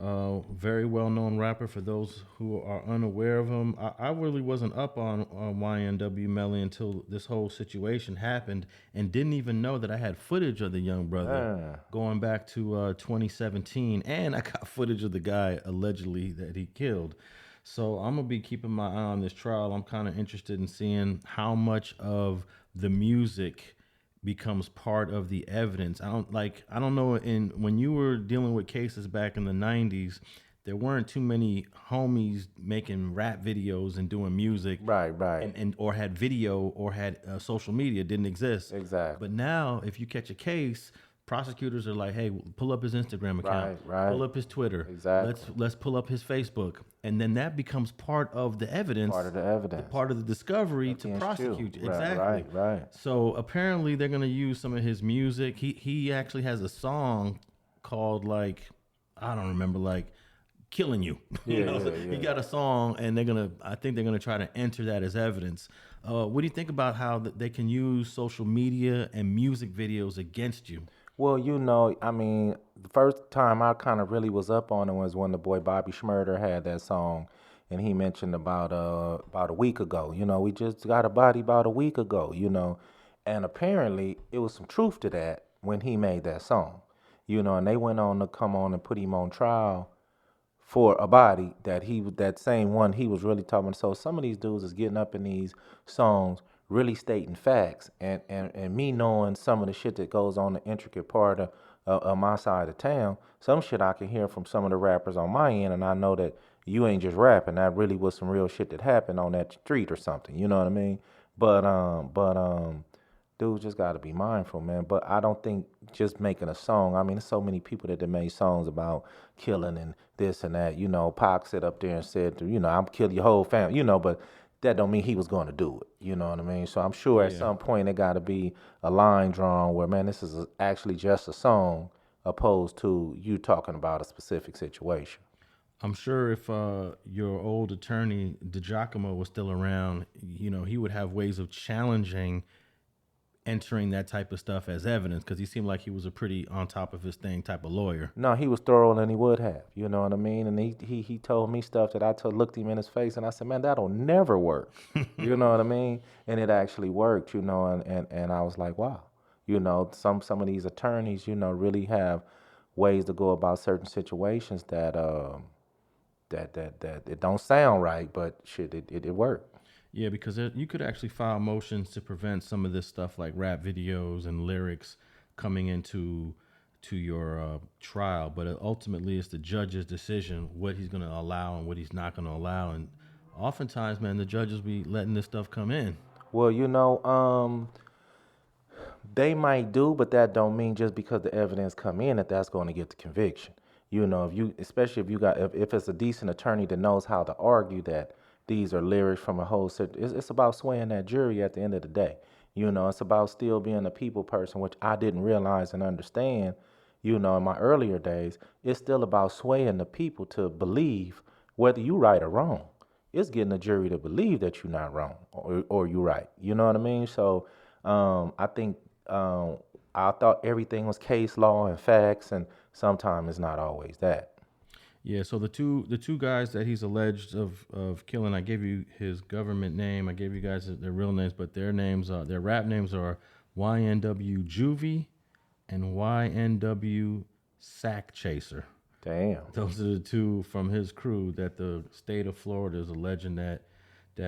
Very well-known rapper. For those who are unaware of him, I really wasn't up on YNW Melly until this whole situation happened, and didn't even know that I had footage of the young brother going back to 2017, and I got footage of the guy allegedly that he killed. So I'm gonna be keeping my eye on this trial. I'm kind of interested in seeing how much of the music becomes part of the evidence. I don't know, when you were dealing with cases back in the 90s, there weren't too many homies making rap videos and doing music. Right. And or had video or had social media. Didn't exist. Exactly. But now if you catch a case, prosecutors are like, hey, pull up his Instagram account, Right. pull up his Twitter. Exactly. Let's pull up his Facebook. And then that becomes part of the evidence. Part of the evidence. Part of the discovery to Against prosecute. you. Exactly. Right. So apparently they're gonna use some of his music. He actually has a song called, like, I don't remember, like Killing You. Yeah. He got a song, and I think they're gonna try to enter that as evidence. What do you think about how they can use social media and music videos against you? Well, I mean, the first time I kind of really was up on it was when the boy Bobby Schmurder had that song, and he mentioned about a week ago. We just got a body about a week ago. And apparently it was some truth to that when he made that song. And they went on to come on and put him on trial for a body that same one he was really talking. So some of these dudes is getting up in these songs really stating facts, and me knowing some of the shit that goes on, the intricate part of my side of town, some shit I can hear from some of the rappers on my end, and I know that you ain't just rapping. That really was some real shit that happened on that street or something. You know what I mean? But dudes just got to be mindful, man. But I don't think just making a song. I mean, there's so many people that have made songs about killing and this and that. Pac sit up there and said, I'm kill your whole family. But that don't mean he was going to do it. You know what I mean? So I'm sure at some point there got to be a line drawn where, man, this is actually just a song opposed to you talking about a specific situation. I'm sure if your old attorney DiGiacomo was still around, he would have ways of challenging entering that type of stuff as evidence, because he seemed like he was a pretty on top of his thing type of lawyer. No, he was thorough than he would have. You know what I mean? And he told me stuff that I looked him in his face, and I said, man, that'll never work. You know what I mean? And it actually worked, and I was like, wow. Some of these attorneys, really have ways to go about certain situations that it don't sound right, but shit, it worked. Yeah, because you could actually file motions to prevent some of this stuff, like rap videos and lyrics, coming into your trial. But ultimately, it's the judge's decision what he's going to allow and what he's not going to allow. And oftentimes, man, the judges be letting this stuff come in. Well, they might do, but that don't mean just because the evidence come in that's going to get the conviction. Especially if it's a decent attorney that knows how to argue that these are lyrics from a whole set. It's about swaying that jury at the end of the day. It's about still being a people person, which I didn't realize and understand, in my earlier days. It's still about swaying the people to believe whether you right or wrong. It's getting the jury to believe that you're not wrong or you right. You know what I mean? So I think I thought everything was case law and facts, and sometimes it's not always that. Yeah, so the two guys that he's alleged of killing, I gave you his government name. I gave you guys their real names, but their rap names are YNW Juvie and YNW Sack Chaser. Damn. Those are the two from his crew that the state of Florida is alleging that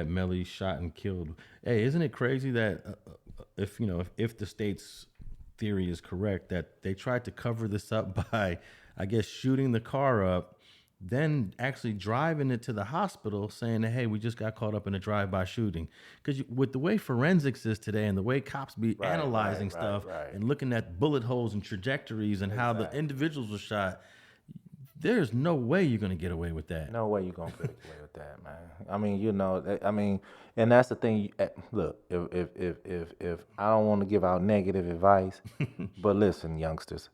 Melly shot and killed. Hey, isn't it crazy that if if the state's theory is correct, that they tried to cover this up by, I guess, shooting the car up, then actually driving it to the hospital, saying that, hey, we just got caught up in a drive-by shooting. Because with the way forensics is today and the way cops be analyzing stuff and looking at bullet holes and trajectories and how the individuals were shot, there's no way you're gonna get away with that. No way you're gonna get away with that, man. I mean, and that's the thing. Look, if I don't want to give out negative advice, but listen, youngsters,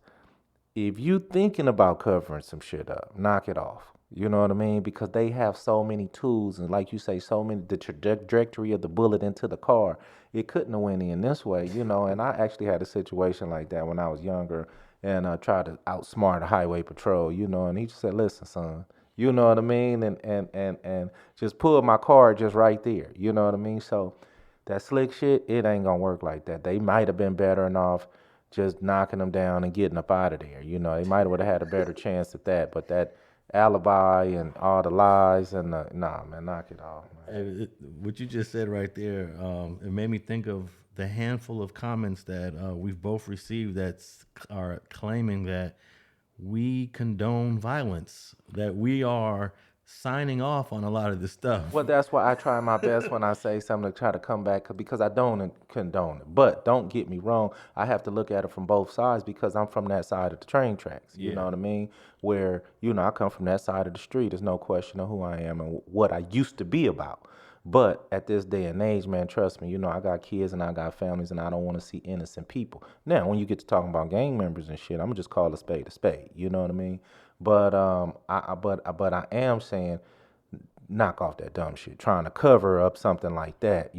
if you thinking about covering some shit up, knock it off. You know what I mean? Because they have so many tools, and like you say, so many, the trajectory of the bullet into the car, it couldn't have went in this way, and I actually had a situation like that when I was younger, and tried to outsmart a highway patrol, and he just said, listen, son, you know what I mean? And just pull my car just right there, you know what I mean? So that slick shit, it ain't gonna work like that. They might have been better off just knocking them down and getting up out of there. They might have had a better chance at that, but that alibi and all the lies and nah, man, knock it off, man. What you just said right there, it made me think of the handful of comments that we've both received that are claiming that we condone violence, that we are signing off on a lot of this stuff. Well, that's why I try my best when I say something to try to come back, because I don't condone it. But don't get me wrong, I have to look at it from both sides because I'm from that side of the train tracks. You know what I mean? Where, I come from that side of the street. There's no question of who I am and what I used to be about. But at this day and age, man, trust me, I got kids and I got families and I don't want to see innocent people. Now, when you get to talking about gang members and shit, I'm gonna just call a spade. You know what I mean? But I am saying, knock off that dumb shit. Trying to cover up something like that,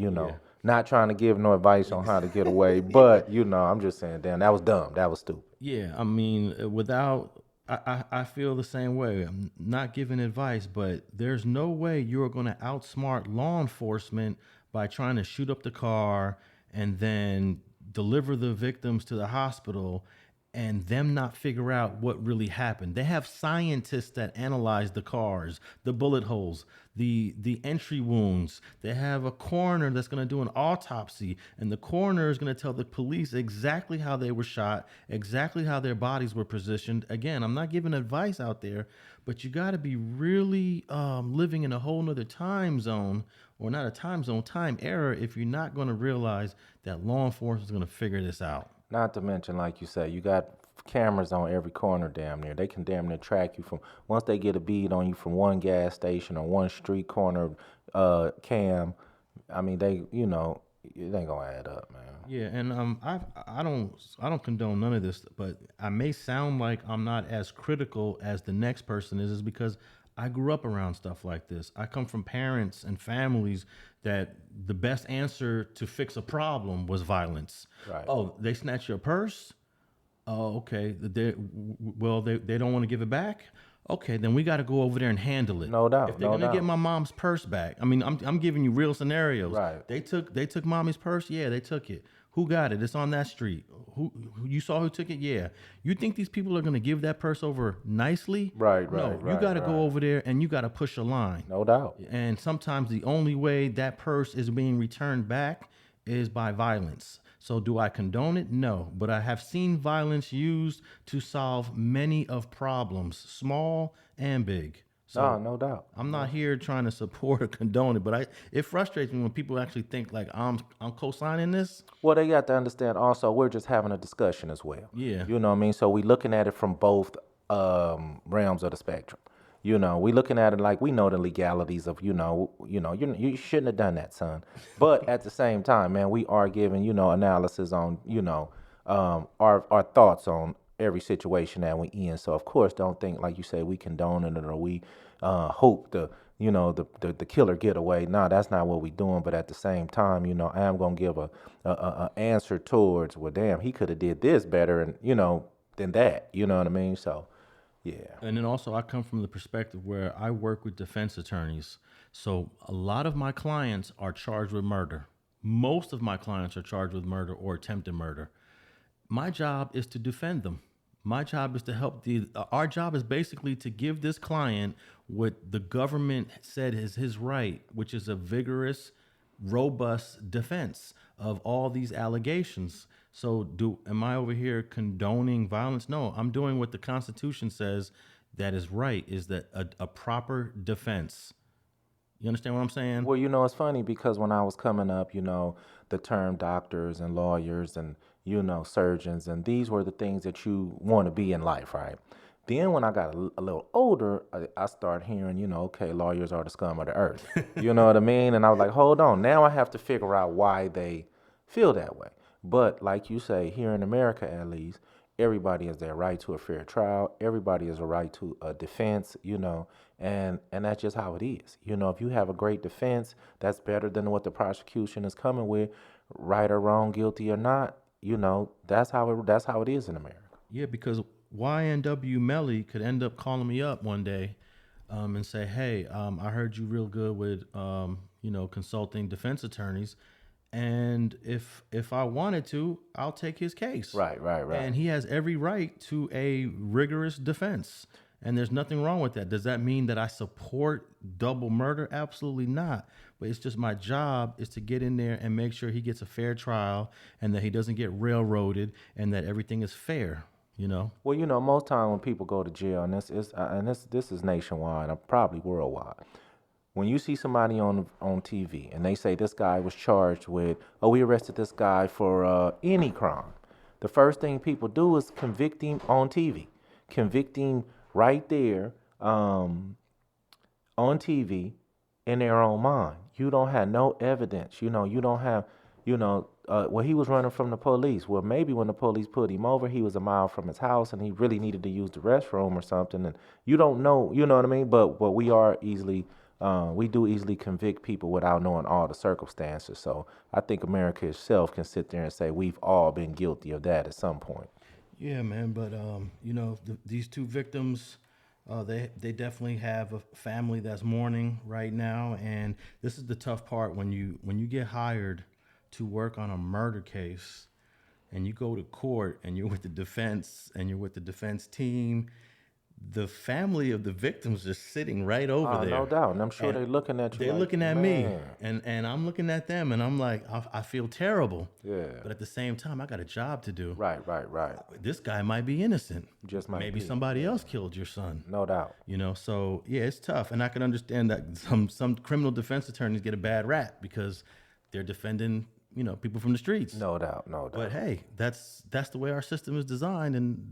Not trying to give no advice on how to get away, but I'm just saying, damn, that was dumb. That was stupid. Yeah, I mean, I feel the same way. I'm not giving advice, but there's no way you're going to outsmart law enforcement by trying to shoot up the car and then deliver the victims to the hospital and them not figure out what really happened. They have scientists that analyze the cars, the bullet holes, the entry wounds. They have a coroner that's going to do an autopsy, and the coroner is going to tell the police exactly how they were shot, exactly how their bodies were positioned. Again, I'm not giving advice out there, but you got to be really living in a whole nother time zone, or not a time zone, time era, if you're not going to realize that law enforcement is going to figure this out. Not to mention, like you say, you got cameras on every corner damn near. They can damn near track you from, once they get a bead on you from one gas station or one street corner cam, I mean, it ain't gonna add up, man. Yeah, and I don't condone none of this, but I may sound like I'm not as critical as the next person is because I grew up around stuff like this. I come from parents and families that the best answer to fix a problem was violence. Right. Oh, they snatch your purse? Oh, okay. They don't want to give it back? Okay, then we got to go over there and handle it. No doubt. If they're gonna get my mom's purse back, I mean, I'm giving you real scenarios. Right. They took mommy's purse. Yeah, they took it. Who got it? It's on that street. Who you saw who took it? Yeah. You think these people are gonna give that purse over nicely? Right. No, you got to go over there and you got to push a line. No doubt. And sometimes the only way that purse is being returned back is by violence. So do I condone it? No, but I have seen violence used to solve many of problems, small and big. So no doubt. I'm not here trying to support or condone it, but it frustrates me when people actually think like I'm co-signing this. Well, they got to understand also we're just having a discussion as well. Yeah. You know what I mean? So we looking at it from both realms of the spectrum. We looking at it like we know the legalities of, you shouldn't have done that, son. But at the same time, man, we are giving, analysis on, our thoughts on every situation that we in. So of course, don't think like you say we condone it or we hope the killer get away. No, that's not what we doing. But at the same time, I am gonna give a answer towards, well, damn, he could have did this better and than that. You know what I mean? So Yeah. And then also, I come from the perspective where I work with defense attorneys. So a lot of my clients are charged with murder. Most of my clients are charged with murder or attempted murder. My job is to defend them. My job is to help our job is basically to give this client what the government said is his right, which is a vigorous, robust defense of all these allegations. So am I over here condoning violence? No, I'm doing what the Constitution says that is right, is that a proper defense. You understand what I'm saying? Well, it's funny because when I was coming up, the term doctors and lawyers and, surgeons, and these were the things that you want to be in life, right? Then when I got a little older, I started hearing, okay, lawyers are the scum of the earth. You know what I mean? And I was like, hold on, now I have to figure out why they feel that way. But like you say, here in America at least, everybody has their right to a fair trial. Everybody has a right to a defense, and that's just how it is. If you have a great defense, that's better than what the prosecution is coming with, right or wrong, guilty or not. That's how it is in America. Yeah, because YNW Melly could end up calling me up one day and say, hey, I heard you real good with, consulting defense attorneys. And if I wanted to, I'll take his case. Right. And he has every right to a rigorous defense. And there's nothing wrong with that. Does that mean that I support double murder? Absolutely not. But it's just my job is to get in there and make sure he gets a fair trial and that he doesn't get railroaded and that everything is fair. Well, most time when people go to jail, and this is nationwide, probably worldwide. When you see somebody on TV and they say this guy was charged with, we arrested this guy for any crime, the first thing people do is convict him on TV, convict him right there on TV in their own mind. You don't have no evidence. You don't have, well, he was running from the police. Well, maybe when the police put him over, he was a mile from his house and he really needed to use the restroom or something. And you don't know, you know what I mean? But we do easily convict people without knowing all the circumstances. So I think America itself can sit there and say we've all been guilty of that at some point. Yeah, man. But, these two victims, they definitely have a family that's mourning right now. And this is the tough part when you get hired to work on a murder case and you go to court and you're with the defense and you're with the defense team. The family of the victims is sitting right over there. No doubt. And I'm sure they're looking at you. They're looking at me, and I'm looking at them, and I'm like, I feel terrible. Yeah. But at the same time, I got a job to do. Right. This guy might be innocent. Just might Maybe be. somebody else killed your son. No doubt. So yeah, it's tough, and I can understand that some criminal defense attorneys get a bad rap because they're defending people from the streets. No doubt. But hey, that's the way our system is designed, and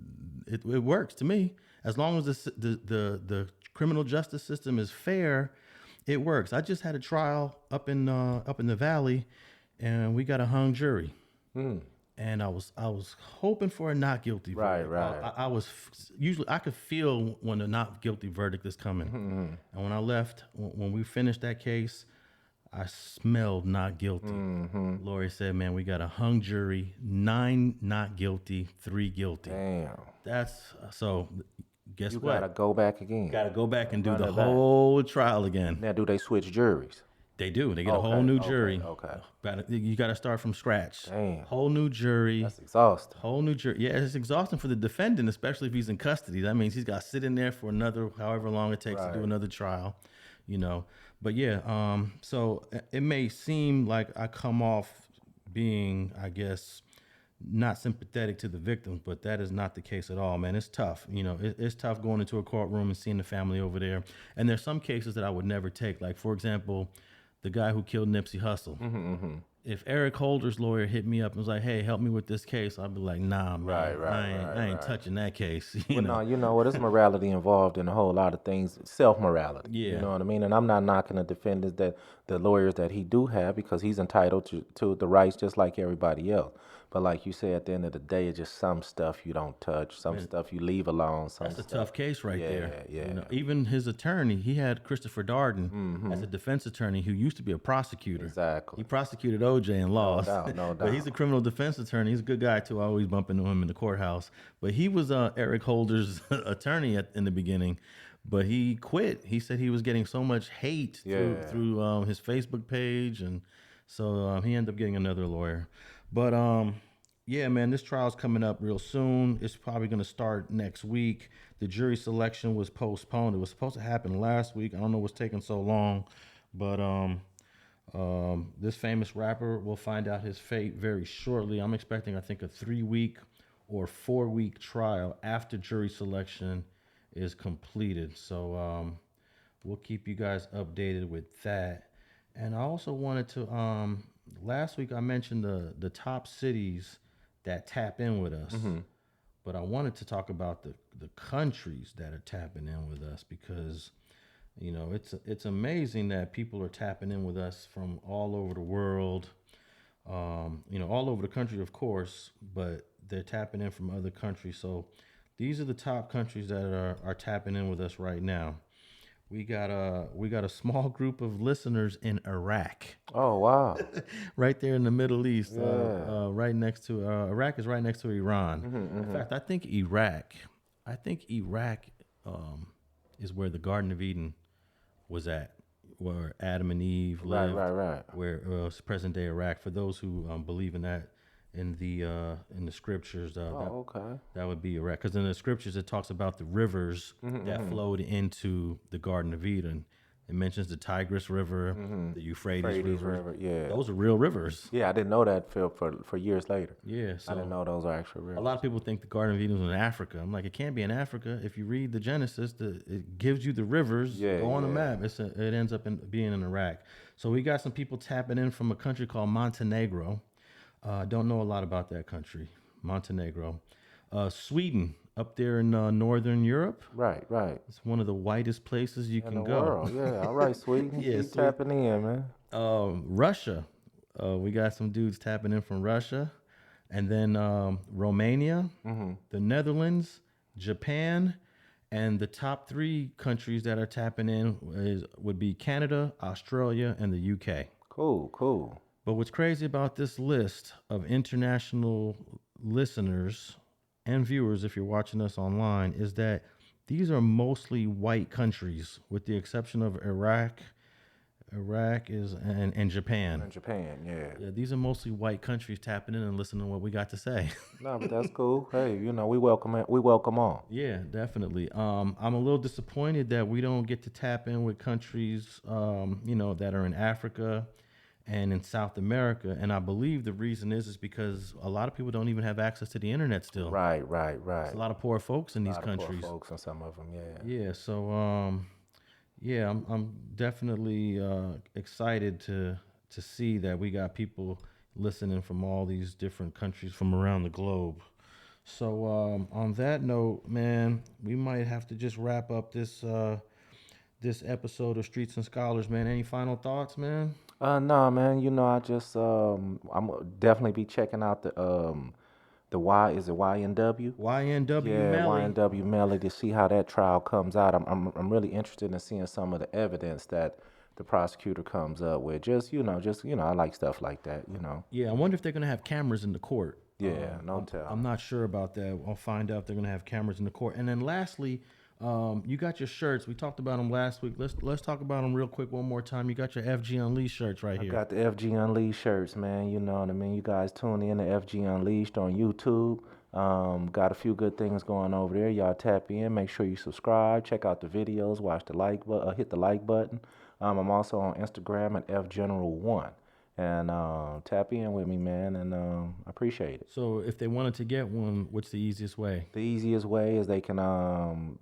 it works to me. As long as the criminal justice system is fair, it works. I just had a trial up in the valley, and we got a hung jury. And I was hoping for a not guilty verdict. Right. I was usually I could feel when a not guilty verdict is coming. And when I left, when we finished that case, I smelled not guilty. Lori said, "Man, we got a hung jury, 9 not guilty, 3 guilty." Damn. That's so. Guess You what? gotta go back again. Got to go back and do the whole trial again. Now, do they switch juries? They do. They get a whole new jury. Okay. You got to start from scratch. Damn. Whole new jury. That's exhausting. Whole new jury. Yeah, it's exhausting for the defendant, especially if he's in custody. That means he's got to sit in there for another, however long it takes to do another trial, But yeah, so it may seem like I come off being, I guess, not sympathetic to the victims, but that is not the case at all, man. It's tough. It's tough going into a courtroom and seeing the family over there. And there's some cases that I would never take. Like, for example, the guy who killed Nipsey Hussle. If Eric Holder's lawyer hit me up and was like, "Hey, help me with this case," I'd be like, "Nah, man, I ain't touching that case." No, there's morality involved in a whole lot of things. Self-morality. Yeah. You know what I mean? And I'm not knocking the defendants the lawyers that he do have, because he's entitled to the rights just like everybody else. But like you said, at the end of the day, it's just some stuff you don't touch, some stuff you leave alone. Some That's a stuff. tough case right there. Yeah. You know, even his attorney, he had Christopher Darden as a defense attorney who used to be a prosecutor. Exactly. He prosecuted OJ and lost. No doubt. But he's a criminal defense attorney. He's a good guy too. I always bump into him in the courthouse. But he was Eric Holder's attorney in the beginning. But he quit. He said he was getting so much hate through his Facebook page, and so he ended up getting another lawyer. But yeah, man, this trial's coming up real soon. It's probably going to start next week. The jury selection was postponed. It was supposed to happen last week. I don't know what's taking so long, but this famous rapper will find out his fate very shortly. I'm expecting, I think, a 3-week or 4-week trial after jury selection is completed. So we'll keep you guys updated with that. And I also wanted to, last week I mentioned the top cities that tap in with us. But I wanted to talk about the countries that are tapping in with us, because you know it's amazing that people are tapping in with us from all over the world. You know, all over the country, of course, but they're tapping in from other countries. So these are the top countries that are tapping in with us right now. We got a small group of listeners in Iraq. Oh wow! Right there in the Middle East, right next to Iraq is right next to Iran. In fact, I think Iraq is where the Garden of Eden was at, where Adam and Eve lived. Right. Where it's present day Iraq. For those who believe in that, in the scriptures, that would be Iraq. Because in the scriptures it talks about the rivers that flowed into the Garden of Eden. It mentions the Tigris River, the Euphrates River. Yeah, those are real rivers. Yeah, I didn't know that for years later. Yeah, so I didn't know those are actual rivers. A lot of people think the Garden of Eden was in Africa. I'm like, it can't be in Africa. If you read the Genesis, it gives you the rivers. Go on the map. It ends up being in Iraq. So we got some people tapping in from a country called Montenegro. Don't know a lot about that country, Montenegro. Sweden, up there in northern Europe. Right. It's one of the whitest places you can go. World. Yeah, all right, Sweden. Keep tapping in, man. Russia, we got some dudes tapping in from Russia. And then Romania, the Netherlands, Japan, and the top 3 countries that are tapping in would be Canada, Australia, and the UK. Cool. But what's crazy about this list of international listeners and viewers, if you're watching us online, is that these are mostly white countries, with the exception of Iraq. Iraq is and Japan. And Japan, Yeah, these are mostly white countries tapping in and listening to what we got to say. No, but that's cool. Hey, you know, we welcome it. We welcome all. Yeah, definitely. I'm a little disappointed that we don't get to tap in with countries, you know, that are in Africa and in South America. And I believe the reason is because a lot of people don't even have access to the internet still. Right. There's a lot of poor folks in these countries. Poor folks in some of them, Yeah, so I'm definitely excited to see that we got people listening from all these different countries from around the globe. So on that note, man, we might have to just wrap up this episode of Streets and Scholars, man. Any final thoughts, man? No, man. You know, I just I'm definitely be checking out the YNW? YNW Yeah, Melly. YNW Melly, to see how that trial comes out. I'm really interested in seeing some of the evidence that the prosecutor comes up with. Just you know, I like stuff like that. You know. Yeah, I wonder if they're gonna have cameras in the court. Yeah, no tell. I'm not sure about that. I'll find out if they're gonna have cameras in the court. And then lastly, you got your shirts. We talked about them last week. Let's talk about them real quick one more time. You got your FG Unleashed shirts right here. I got the FG Unleashed shirts, man. You know what I mean? You guys tune in to FG Unleashed on YouTube. Got a few good things going over there. Y'all tap in. Make sure you subscribe. Check out the videos. Watch the like button. Hit the like button. I'm also on Instagram at FGeneral1. And tap in with me, man, and I appreciate it. So if they wanted to get one, what's the easiest way? The easiest way is they can,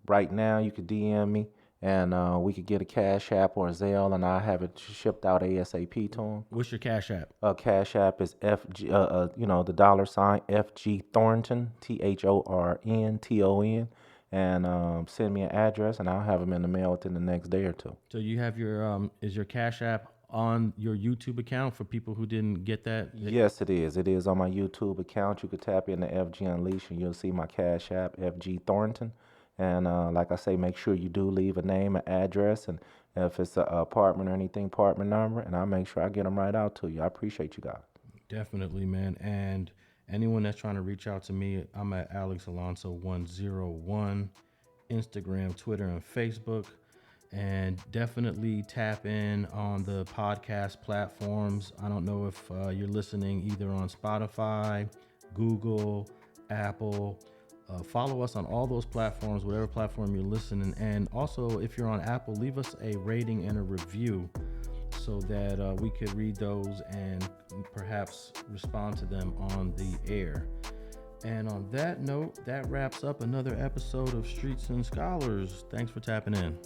right now, you could DM me, and we could get a Cash App or a Zelle, and I'll have it shipped out ASAP to them. What's your Cash App? Cash App is FG, you know, the $ FG Thornton, THORNTON, and send me an address, and I'll have them in the mail within the next day or two. So you have your, is your Cash App on your YouTube account for people who didn't get that? Yes, it is. It is on my YouTube account. You could tap into FG Unleash and you'll see my Cash App, FG Thornton. And like I say, make sure you do leave a name, an address, and if it's an apartment or anything, apartment number, and I'll make sure I get them right out to you. I appreciate you guys. Definitely, man. And anyone that's trying to reach out to me, I'm at Alex Alonso 101, Instagram, Twitter, and Facebook. And definitely tap in on the podcast platforms. I don't know if you're listening either on Spotify, Google, Apple. Follow us on all those platforms, whatever platform you're listening. And also, if you're on Apple, leave us a rating and a review so that we could read those and perhaps respond to them on the air. And on that note, that wraps up another episode of Streets and Scholars. Thanks for tapping in.